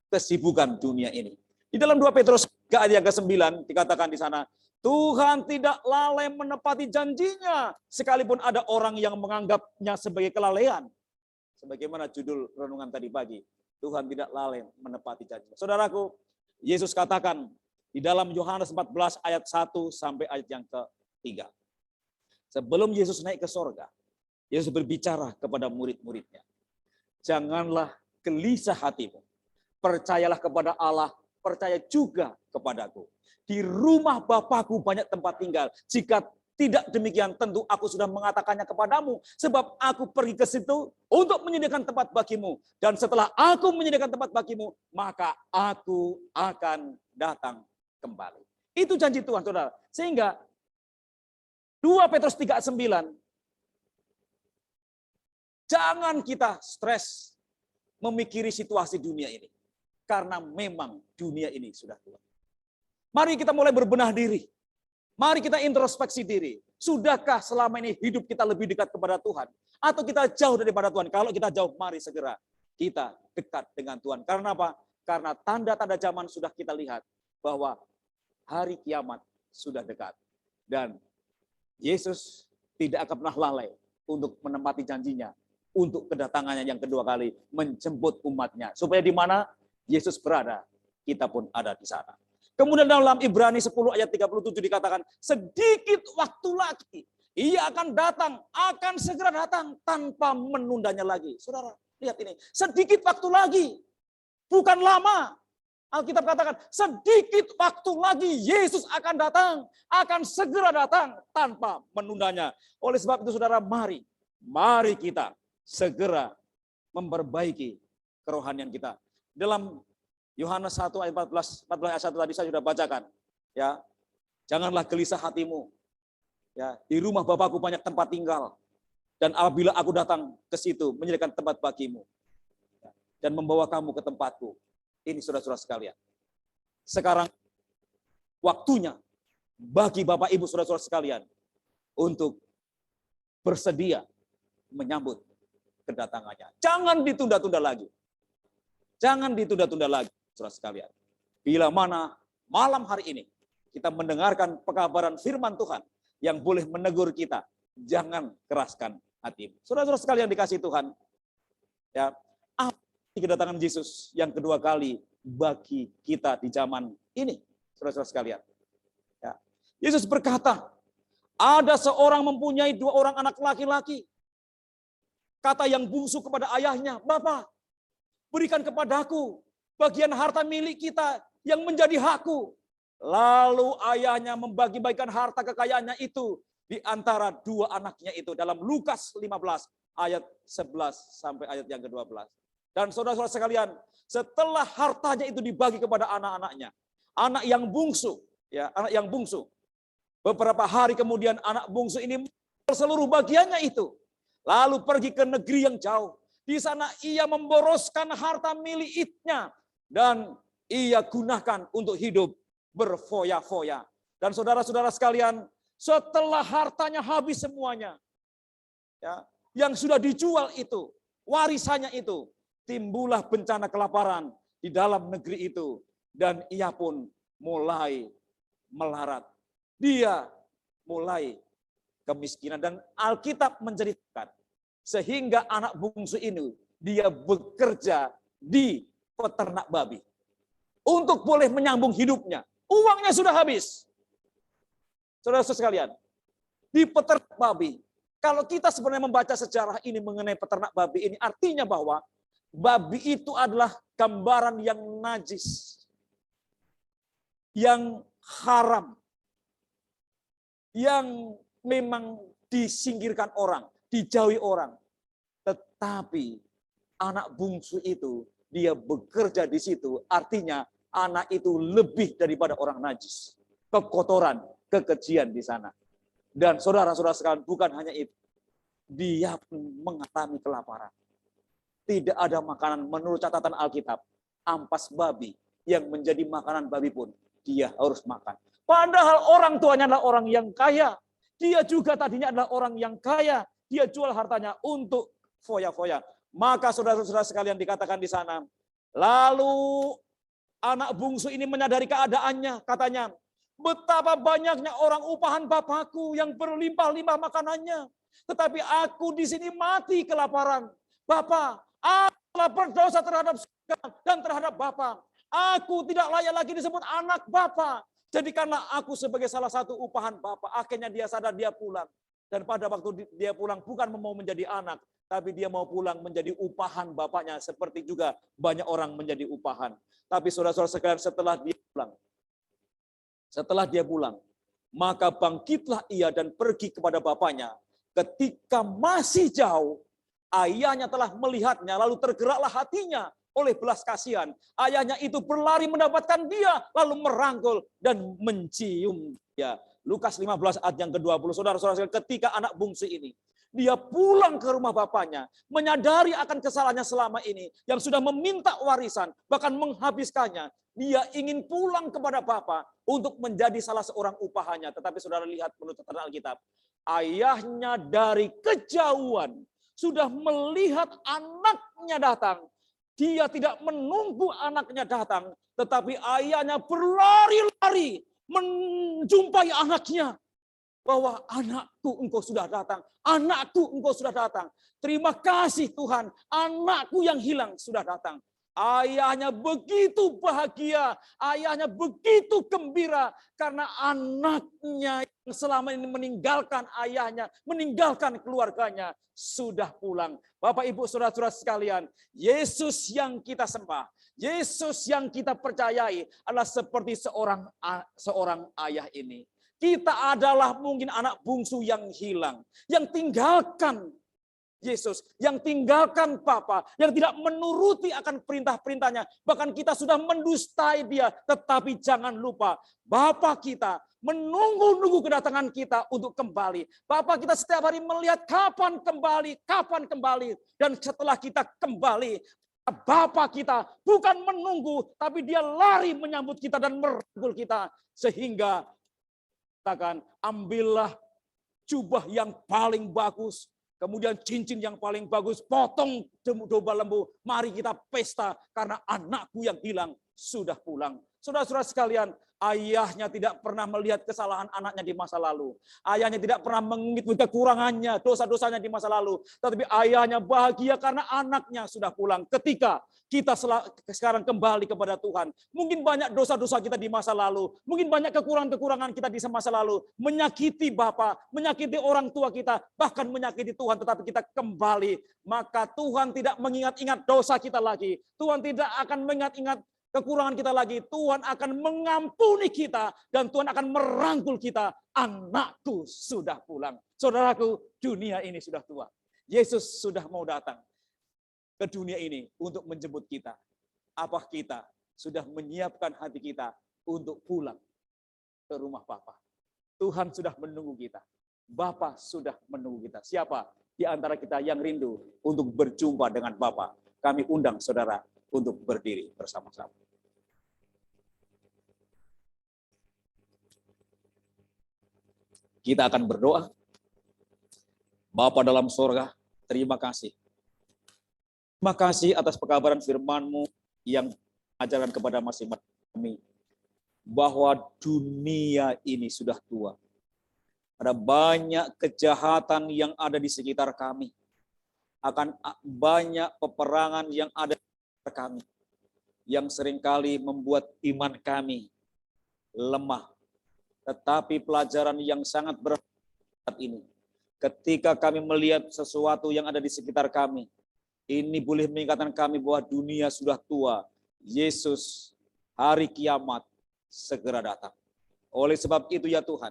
kesibukan dunia ini. Di dalam 2 Petrus 3 ayat yang ke-9 dikatakan di sana, Tuhan tidak lalai menepati janjinya, sekalipun ada orang yang menganggapnya sebagai kelalaian. Sebagaimana judul renungan tadi pagi, Tuhan tidak lalai menepati janjinya. Saudaraku, Yesus katakan di dalam Yohanes 14 ayat 1 sampai ayat yang ke-3. Sebelum Yesus naik ke sorga, Yesus berbicara kepada murid-muridnya. Janganlah gelisah hatimu. Percayalah kepada Allah, percaya juga kepadaku. Di rumah Bapakku banyak tempat tinggal. Jika tidak demikian, tentu aku sudah mengatakannya kepadamu. Sebab aku pergi ke situ untuk menyediakan tempat bagimu. Dan setelah aku menyediakan tempat bagimu, maka aku akan datang kembali. Itu janji Tuhan, saudara. Sehingga 2 Petrus 3:9, jangan kita stres memikiri situasi dunia ini. Karena memang dunia ini sudah tua. Mari kita mulai berbenah diri. Mari kita introspeksi diri. Sudahkah selama ini hidup kita lebih dekat kepada Tuhan? Atau kita jauh daripada Tuhan? Kalau kita jauh, mari segera kita dekat dengan Tuhan. Karena apa? Karena tanda-tanda zaman sudah kita lihat. Bahwa hari kiamat sudah dekat. Dan Yesus tidak akan pernah lalai untuk menempati janjinya. Untuk kedatangannya yang kedua kali, menjemput umatnya. Supaya di mana Yesus berada, kita pun ada di sana. Kemudian dalam Ibrani 10 ayat 37 dikatakan, sedikit waktu lagi Ia akan datang, akan segera datang tanpa menundanya lagi. Saudara, lihat ini. Sedikit waktu lagi. Bukan lama. Alkitab katakan, sedikit waktu lagi Yesus akan datang. Akan segera datang tanpa menundanya. Oleh sebab itu saudara, mari kita segera memperbaiki kerohanian kita. Dalam Yohanes 1 ayat 14 ayat 1 tadi saya sudah bacakan. Ya, janganlah gelisah hatimu. Ya, di rumah Bapakku banyak tempat tinggal. Dan apabila aku datang ke situ, menyediakan tempat bagimu. Dan membawa kamu ke tempatku. Ini saudara-saudara sekalian. Sekarang waktunya bagi Bapak Ibu saudara-saudara sekalian untuk bersedia menyambut kedatangannya. Jangan ditunda-tunda lagi. Jangan ditunda-tunda lagi, saudara sekalian. Bila mana malam hari ini kita mendengarkan pekabaran firman Tuhan yang boleh menegur kita, jangan keraskan hatimu. Saudara-saudara sekalian dikasih Tuhan, ya, apa kedatangan Yesus yang kedua kali bagi kita di zaman ini, saudara-saudara sekalian. Ya. Yesus berkata, ada seorang mempunyai 2 orang anak laki-laki. Kata yang bungsu kepada ayahnya, Bapa, berikan kepadaku bagian harta milik kita yang menjadi hakku. Lalu ayahnya membagi-bagikan harta kekayaannya itu di antara 2 anaknya itu. Dalam Lukas 15 ayat 11 sampai ayat yang ke-12. Dan saudara-saudara sekalian, setelah hartanya itu dibagi kepada anak-anaknya, anak yang bungsu, ya, anak yang bungsu. Beberapa hari kemudian anak bungsu ini seluruh bagiannya itu. Lalu pergi ke negeri yang jauh. Di sana ia memboroskan harta miliknya dan ia gunakan untuk hidup berfoya-foya. Dan saudara-saudara sekalian, setelah hartanya habis semuanya, ya, yang sudah dijual itu, warisannya itu, timbullah bencana kelaparan di dalam negeri itu. Dan ia pun mulai melarat. Dia mulai kemiskinan. Dan Alkitab menceritakan, sehingga anak bungsu ini, dia bekerja di peternak babi. Untuk boleh menyambung hidupnya. Uangnya sudah habis. Saudara-saudara sekalian, di peternak babi. Kalau kita sebenarnya membaca sejarah ini mengenai peternak babi ini, artinya bahwa babi itu adalah gambaran yang najis. Yang haram. Yang memang disingkirkan orang, dijauhi orang. Tetapi anak bungsu itu, dia bekerja di situ, artinya anak itu lebih daripada orang najis. Kekotoran, kekejian di sana. Dan saudara-saudara sekalian, bukan hanya itu. Dia pun mengalami kelaparan. Tidak ada makanan menurut catatan Alkitab. Ampas babi yang menjadi makanan babi pun dia harus makan. Padahal orang tuanya adalah orang yang kaya. Dia juga tadinya adalah orang yang kaya. Dia jual hartanya untuk foya-foya. Maka saudara-saudara sekalian dikatakan di sana. Lalu anak bungsu ini menyadari keadaannya. Katanya, betapa banyaknya orang upahan Bapakku yang berlimpah-limpah makanannya. Tetapi aku di sini mati kelaparan. Bapa, aku telah berdosa terhadap surga dan terhadap Bapa. Aku tidak layak lagi disebut anak Bapa. Jadikanlah aku sebagai salah satu upahan Bapa. Akhirnya dia sadar, dia pulang. Dan pada waktu dia pulang bukan mau menjadi anak, tapi dia mau pulang menjadi upahan bapaknya. Seperti juga banyak orang menjadi upahan. Tapi saudara-saudara sekalian, setelah dia pulang, maka bangkitlah ia dan pergi kepada bapaknya. Ketika masih jauh, ayahnya telah melihatnya, lalu tergeraklah hatinya oleh belas kasihan. Ayahnya itu berlari mendapatkan dia, lalu merangkul dan mencium dia. Lukas 15 ayat yang ke-20. Saudara-saudara, ketika anak bungsu ini, dia pulang ke rumah bapaknya, menyadari akan kesalahannya selama ini, yang sudah meminta warisan, bahkan menghabiskannya. Dia ingin pulang kepada Bapa untuk menjadi salah seorang upahannya. Tetapi saudara lihat menurut catatan Alkitab, ayahnya dari kejauhan sudah melihat anaknya datang. Dia tidak menunggu anaknya datang, tetapi ayahnya berlari-lari menjumpai anaknya. Bahwa anakku engkau sudah datang, anakku engkau sudah datang. Terima kasih Tuhan, anakku yang hilang sudah datang. Ayahnya begitu bahagia, ayahnya begitu gembira karena anaknya yang selama ini meninggalkan ayahnya, meninggalkan keluarganya, sudah pulang. Bapak, Ibu, Saudara-saudara sekalian, Yesus yang kita sembah, Yesus yang kita percayai adalah seperti seorang ayah ini. Kita adalah mungkin anak bungsu yang hilang, yang tinggalkan Yesus, yang tinggalkan Bapa, yang tidak menuruti akan perintah-perintahnya. Bahkan kita sudah mendustai dia. Tetapi jangan lupa, Bapa kita menunggu-nunggu kedatangan kita untuk kembali. Bapa kita setiap hari melihat kapan kembali. Dan setelah kita kembali, Bapa kita bukan menunggu, tapi dia lari menyambut kita dan merangkul kita. Sehingga katakan, ambillah jubah yang paling bagus, kemudian cincin yang paling bagus, potong domba lembu, mari kita pesta karena anakku yang hilang sudah pulang. Saudara-saudara sekalian, ayahnya tidak pernah melihat kesalahan anaknya di masa lalu. Ayahnya tidak pernah mengikuti kekurangannya, dosa-dosanya di masa lalu. Tetapi ayahnya bahagia karena anaknya sudah pulang. Ketika kita sekarang kembali kepada Tuhan, mungkin banyak dosa-dosa kita di masa lalu, mungkin banyak kekurangan-kekurangan kita di masa lalu, menyakiti Bapa, menyakiti orang tua kita, bahkan menyakiti Tuhan, tetapi kita kembali, maka Tuhan tidak mengingat-ingat dosa kita lagi. Tuhan tidak akan mengingat-ingat kekurangan kita lagi. Tuhan akan mengampuni kita dan Tuhan akan merangkul kita. Anakku sudah pulang. Saudaraku, dunia ini sudah tua. Yesus sudah mau datang ke dunia ini untuk menjemput kita. Apa kita sudah menyiapkan hati kita untuk pulang ke rumah Bapa? Tuhan sudah menunggu kita. Bapa sudah menunggu kita. Siapa di antara kita yang rindu untuk berjumpa dengan Bapa? Kami undang saudara untuk berdiri bersama-sama. Kita akan berdoa. Bapa dalam sorga, terima kasih. Terima kasih atas pekabaran firman-Mu yang ajaran kepada masing-masing kami. Bahwa dunia ini sudah tua. Ada banyak kejahatan yang ada di sekitar kami. Akan banyak peperangan yang ada di sekitar kami. Yang seringkali membuat iman kami lemah. Tetapi pelajaran yang sangat berat ini, ketika kami melihat sesuatu yang ada di sekitar kami, ini boleh mengingatkan kami bahwa dunia sudah tua. Yesus, hari kiamat segera datang. Oleh sebab itu ya Tuhan,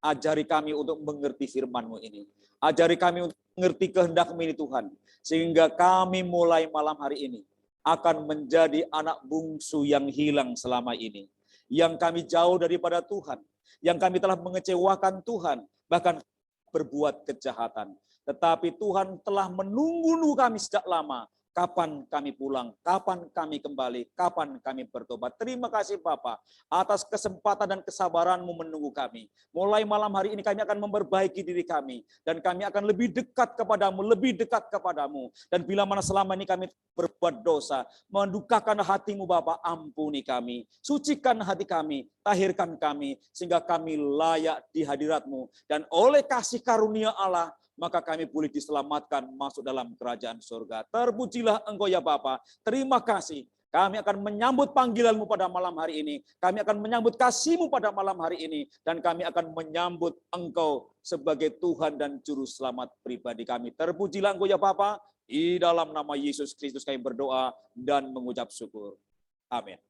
ajari kami untuk mengerti firman-Mu ini. Ajari kami untuk mengerti kehendak-Mu ini Tuhan. Sehingga kami mulai malam hari ini akan menjadi anak bungsu yang hilang selama ini. Yang kami jauh daripada Tuhan. Yang kami telah mengecewakan Tuhan. Bahkan berbuat kejahatan. Tetapi Tuhan telah menunggu kami sejak lama. Kapan kami pulang, kapan kami kembali, kapan kami bertobat. Terima kasih Bapa atas kesempatan dan kesabaran-Mu menunggu kami. Mulai malam hari ini kami akan memperbaiki diri kami. Dan kami akan lebih dekat kepadamu, lebih dekat kepadamu. Dan bila mana selama ini kami berbuat dosa, mendukakan hati-Mu Bapa, ampuni kami. Sucikan hati kami, tahirkan kami, sehingga kami layak di hadirat-Mu. Dan oleh kasih karunia Allah, maka kami boleh diselamatkan masuk dalam kerajaan surga. Terpujilah Engkau ya Bapa. Terima kasih. Kami akan menyambut panggilan-Mu pada malam hari ini. Kami akan menyambut kasih-Mu pada malam hari ini. Dan kami akan menyambut Engkau sebagai Tuhan dan Juru Selamat pribadi kami. Terpujilah Engkau ya Bapa. Di dalam nama Yesus Kristus kami berdoa dan mengucap syukur. Amin.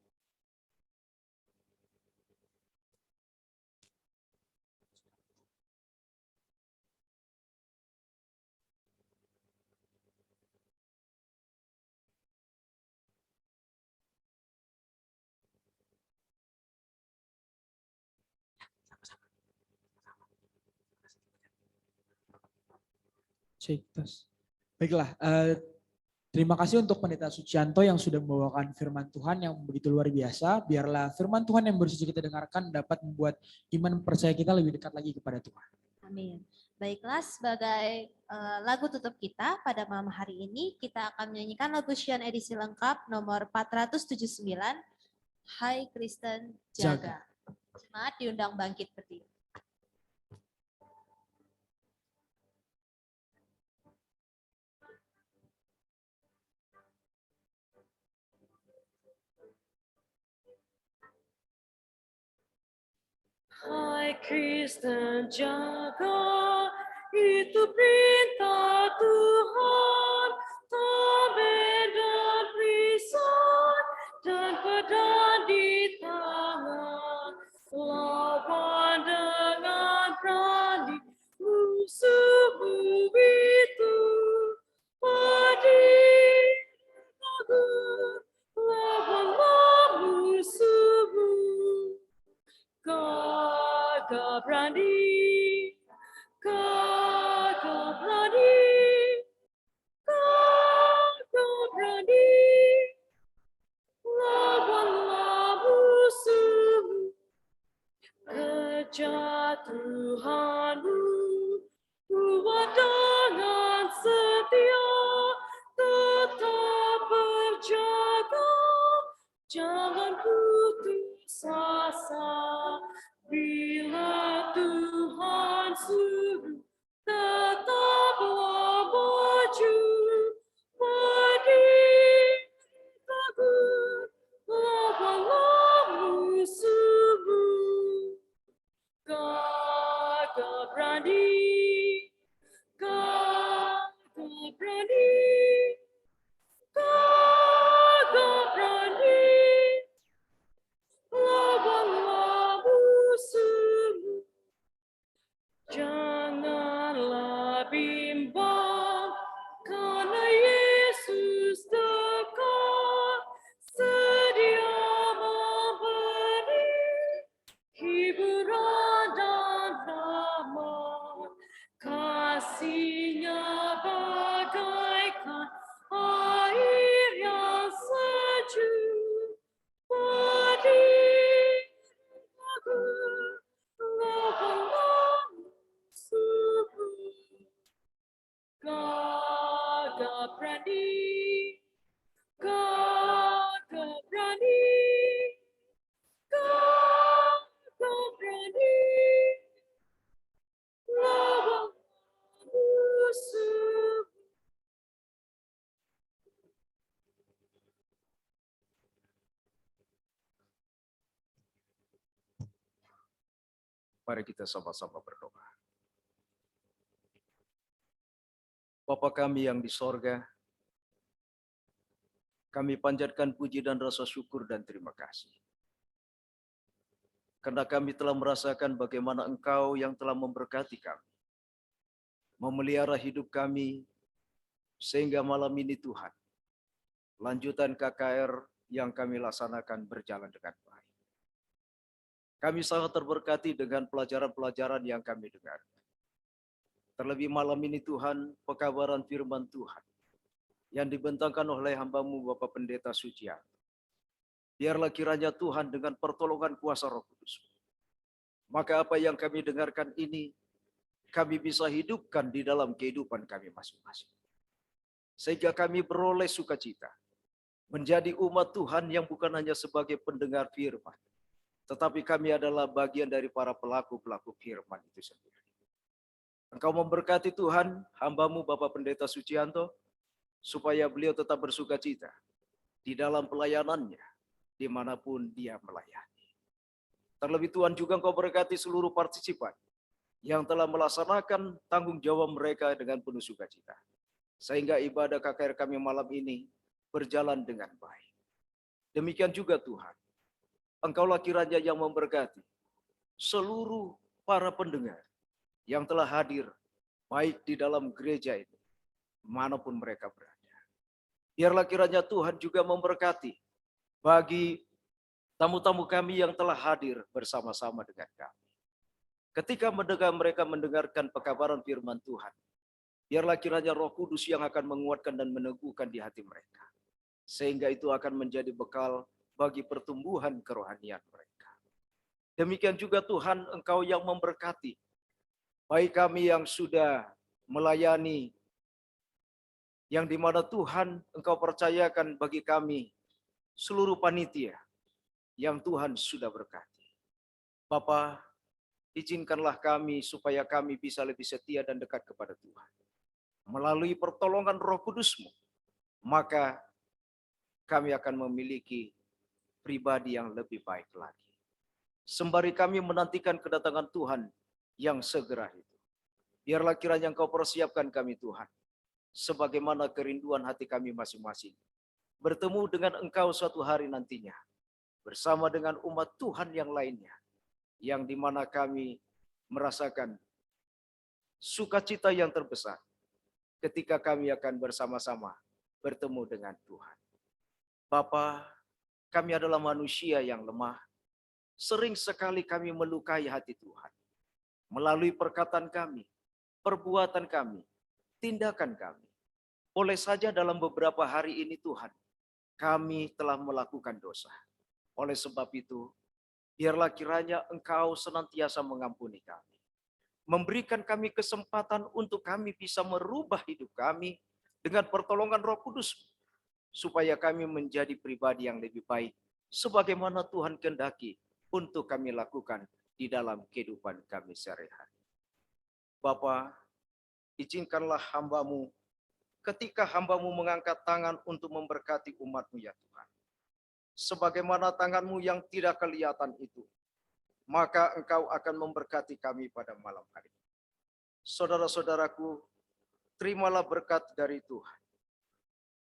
Baiklah, terima kasih untuk Pendeta Sucianto yang sudah membawakan firman Tuhan yang begitu luar biasa. Biarlah firman Tuhan yang baru saja kita dengarkan dapat membuat iman percaya kita lebih dekat lagi kepada Tuhan. Amin. Baiklah, sebagai lagu tutup kita pada malam hari ini, kita akan menyanyikan lagu Sion edisi lengkap nomor 479, Hai Kristen Jaga. Jemaat diundang bangkit berdiri. Hai baik Kristen jaga, itu perintah Tuhan. Tabir dan perisai dan pedang di tangan, lawan dengan berani musuhmu itu. Berdiri teguh, lawanlah musuhmu. Gagah berani, gagah berani, gagah berani, lawanlah musuhmu. Kejatuhanmu buat dengan setia, tetap berjaga, jangan putus asa. Bila Tuhan suruh, tetaplah maju. Berdiri teguh, lawanlah musuhmu. Gagah berani, gagah berani, gagah berani, lawanlah musuhmu. Janganlah bimbang, karena Yesus dekat, sedia memberi hiburan dan rahmat. Kasih-Nya bagaikan air yang sejuk. Berdiri teguh, lawanlah musuhmu. Gagah berani, gagah berani, gagah berani, lawan musuh. Mari kita sama-sama berdoa. Bapa kami yang di sorga, kami panjatkan puji dan rasa syukur dan terima kasih. Karena kami telah merasakan bagaimana Engkau yang telah memberkati kami, memelihara hidup kami, sehingga malam ini Tuhan, lanjutan KKR yang kami laksanakan berjalan dengan baik. Kami sangat terberkati dengan pelajaran-pelajaran yang kami dengar. Terlebih malam ini Tuhan, pekabaran firman Tuhan yang dibentangkan oleh hamba-Mu Bapak Pendeta Sucianto. Biarlah kiranya Tuhan dengan pertolongan kuasa Roh Kudus, maka apa yang kami dengarkan ini, kami bisa hidupkan di dalam kehidupan kami masing-masing. Sehingga kami beroleh sukacita, menjadi umat Tuhan yang bukan hanya sebagai pendengar firman, tetapi kami adalah bagian dari para pelaku-pelaku firman itu sendiri. Engkau memberkati Tuhan, hamba-Mu Bapak Pendeta Sucianto, supaya beliau tetap bersukacita di dalam pelayanannya, dimanapun dia melayani. Terlebih Tuhan juga Engkau berkati seluruh partisipan yang telah melaksanakan tanggung jawab mereka dengan penuh sukacita, sehingga ibadah KKR kami malam ini berjalan dengan baik. Demikian juga Tuhan, Engkaulah kiranya yang memberkati seluruh para pendengar yang telah hadir, baik di dalam gereja ini, manapun mereka berada. Biarlah kiranya Tuhan juga memberkati bagi tamu-tamu kami yang telah hadir bersama-sama dengan kami. Ketika mereka mendengarkan pekabaran firman Tuhan, biarlah kiranya Roh Kudus yang akan menguatkan dan meneguhkan di hati mereka, sehingga itu akan menjadi bekal bagi pertumbuhan kerohanian mereka. Demikian juga Tuhan, Engkau yang memberkati baik kami yang sudah melayani, yang di mana Tuhan Engkau percayakan bagi kami seluruh panitia yang Tuhan sudah berkati. Bapa, izinkanlah kami supaya kami bisa lebih setia dan dekat kepada Tuhan. Melalui pertolongan Roh Kudus-Mu, maka kami akan memiliki pribadi yang lebih baik lagi. sembari kami menantikan kedatangan Tuhan yang segera itu. Biarlah kiranya Engkau persiapkan kami Tuhan, sebagaimana kerinduan hati kami masing-masing. Bertemu dengan Engkau suatu hari nantinya, bersama dengan umat Tuhan yang lainnya, yang dimana kami merasakan sukacita yang terbesar ketika kami akan bersama-sama bertemu dengan Tuhan. Bapa, kami adalah manusia yang lemah. Sering sekali kami melukai hati Tuhan. Melalui perkataan kami, perbuatan kami, tindakan kami. Boleh saja dalam beberapa hari ini Tuhan, kami telah melakukan dosa. Oleh sebab itu, biarlah kiranya Engkau senantiasa mengampuni kami. Memberikan kami kesempatan untuk kami bisa merubah hidup kami dengan pertolongan Roh Kudus, supaya kami menjadi pribadi yang lebih baik, sebagaimana Tuhan kehendaki untuk kami lakukan di dalam kehidupan kami sehari-hari. Bapa, izinkanlah hamba-Mu ketika hamba-Mu mengangkat tangan untuk memberkati umat-Mu ya Tuhan. Sebagaimana tangan-Mu yang tidak kelihatan itu, maka Engkau akan memberkati kami pada malam hari. Saudara-saudaraku, terimalah berkat dari Tuhan.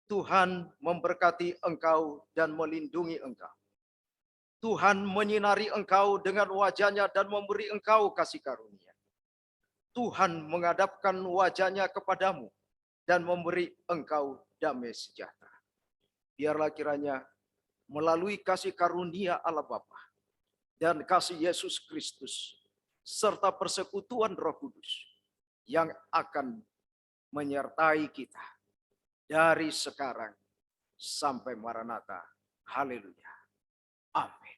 Tuhan memberkati engkau dan melindungi engkau. Tuhan menyinari engkau dengan wajah-Nya dan memberi engkau kasih karunia. Tuhan menghadapkan wajah-Nya kepadamu dan memberi engkau damai sejahtera. Biarlah kiranya melalui kasih karunia Allah Bapa dan kasih Yesus Kristus serta persekutuan Roh Kudus yang akan menyertai kita dari sekarang sampai Maranatha. Haleluya. Amin.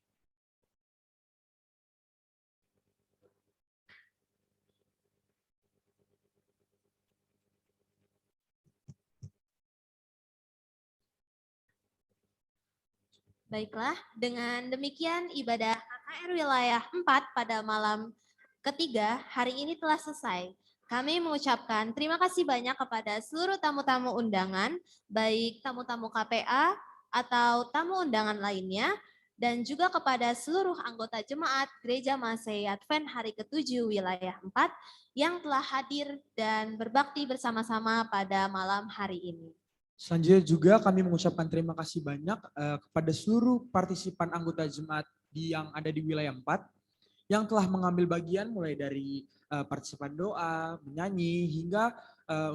Baiklah, dengan demikian ibadah KKR Wilayah 4 pada malam ketiga hari ini telah selesai. Kami mengucapkan terima kasih banyak kepada seluruh tamu-tamu undangan, baik tamu-tamu KPA atau tamu undangan lainnya, dan juga kepada seluruh anggota jemaat Gereja Masehi Advent hari ke-7 Wilayah 4 yang telah hadir dan berbakti bersama-sama pada malam hari ini. Selanjutnya juga kami mengucapkan terima kasih banyak kepada seluruh partisipan anggota jemaat yang ada di wilayah 4 yang telah mengambil bagian mulai dari partisipan doa, menyanyi, hingga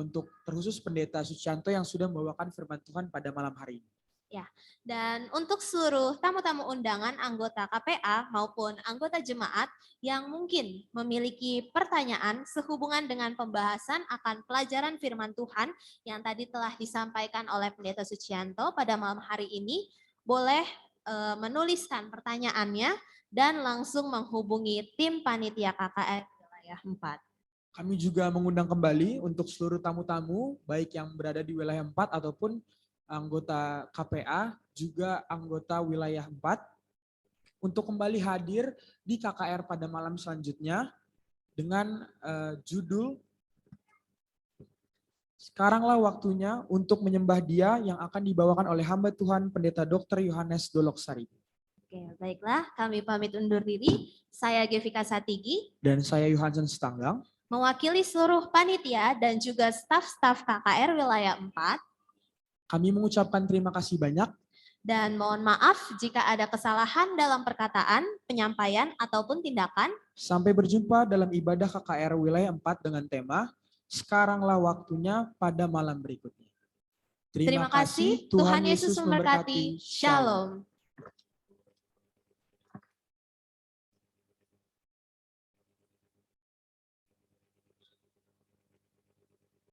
untuk terkhusus Pendeta Sucianto yang sudah membawakan firman Tuhan pada malam hari ini. Ya, dan untuk seluruh tamu-tamu undangan anggota KPA maupun anggota jemaat yang mungkin memiliki pertanyaan sehubungan dengan pembahasan akan pelajaran firman Tuhan yang tadi telah disampaikan oleh Pendeta Sucianto pada malam hari ini, boleh menuliskan pertanyaannya dan langsung menghubungi tim panitia KKR Wilayah 4. Kami juga mengundang kembali untuk seluruh tamu-tamu, baik yang berada di wilayah 4 ataupun anggota KPA, juga anggota wilayah 4, untuk kembali hadir di KKR pada malam selanjutnya dengan judul Sekaranglah Waktunya untuk Menyembah Dia yang akan dibawakan oleh hamba Tuhan Pendeta Dr. Yohanes Doloksari. Oke, baiklah, kami pamit undur diri. Saya Gevika Satigi. Dan saya Yohansen Stanggang. Mewakili seluruh panitia dan juga staf-staf KKR Wilayah 4. Kami mengucapkan terima kasih banyak. Dan mohon maaf jika ada kesalahan dalam perkataan, penyampaian, ataupun tindakan. Sampai berjumpa dalam ibadah KKR Wilayah 4 dengan tema Sekaranglah Waktunya pada malam berikutnya. Terima kasih, Tuhan Yesus memberkati. Shalom.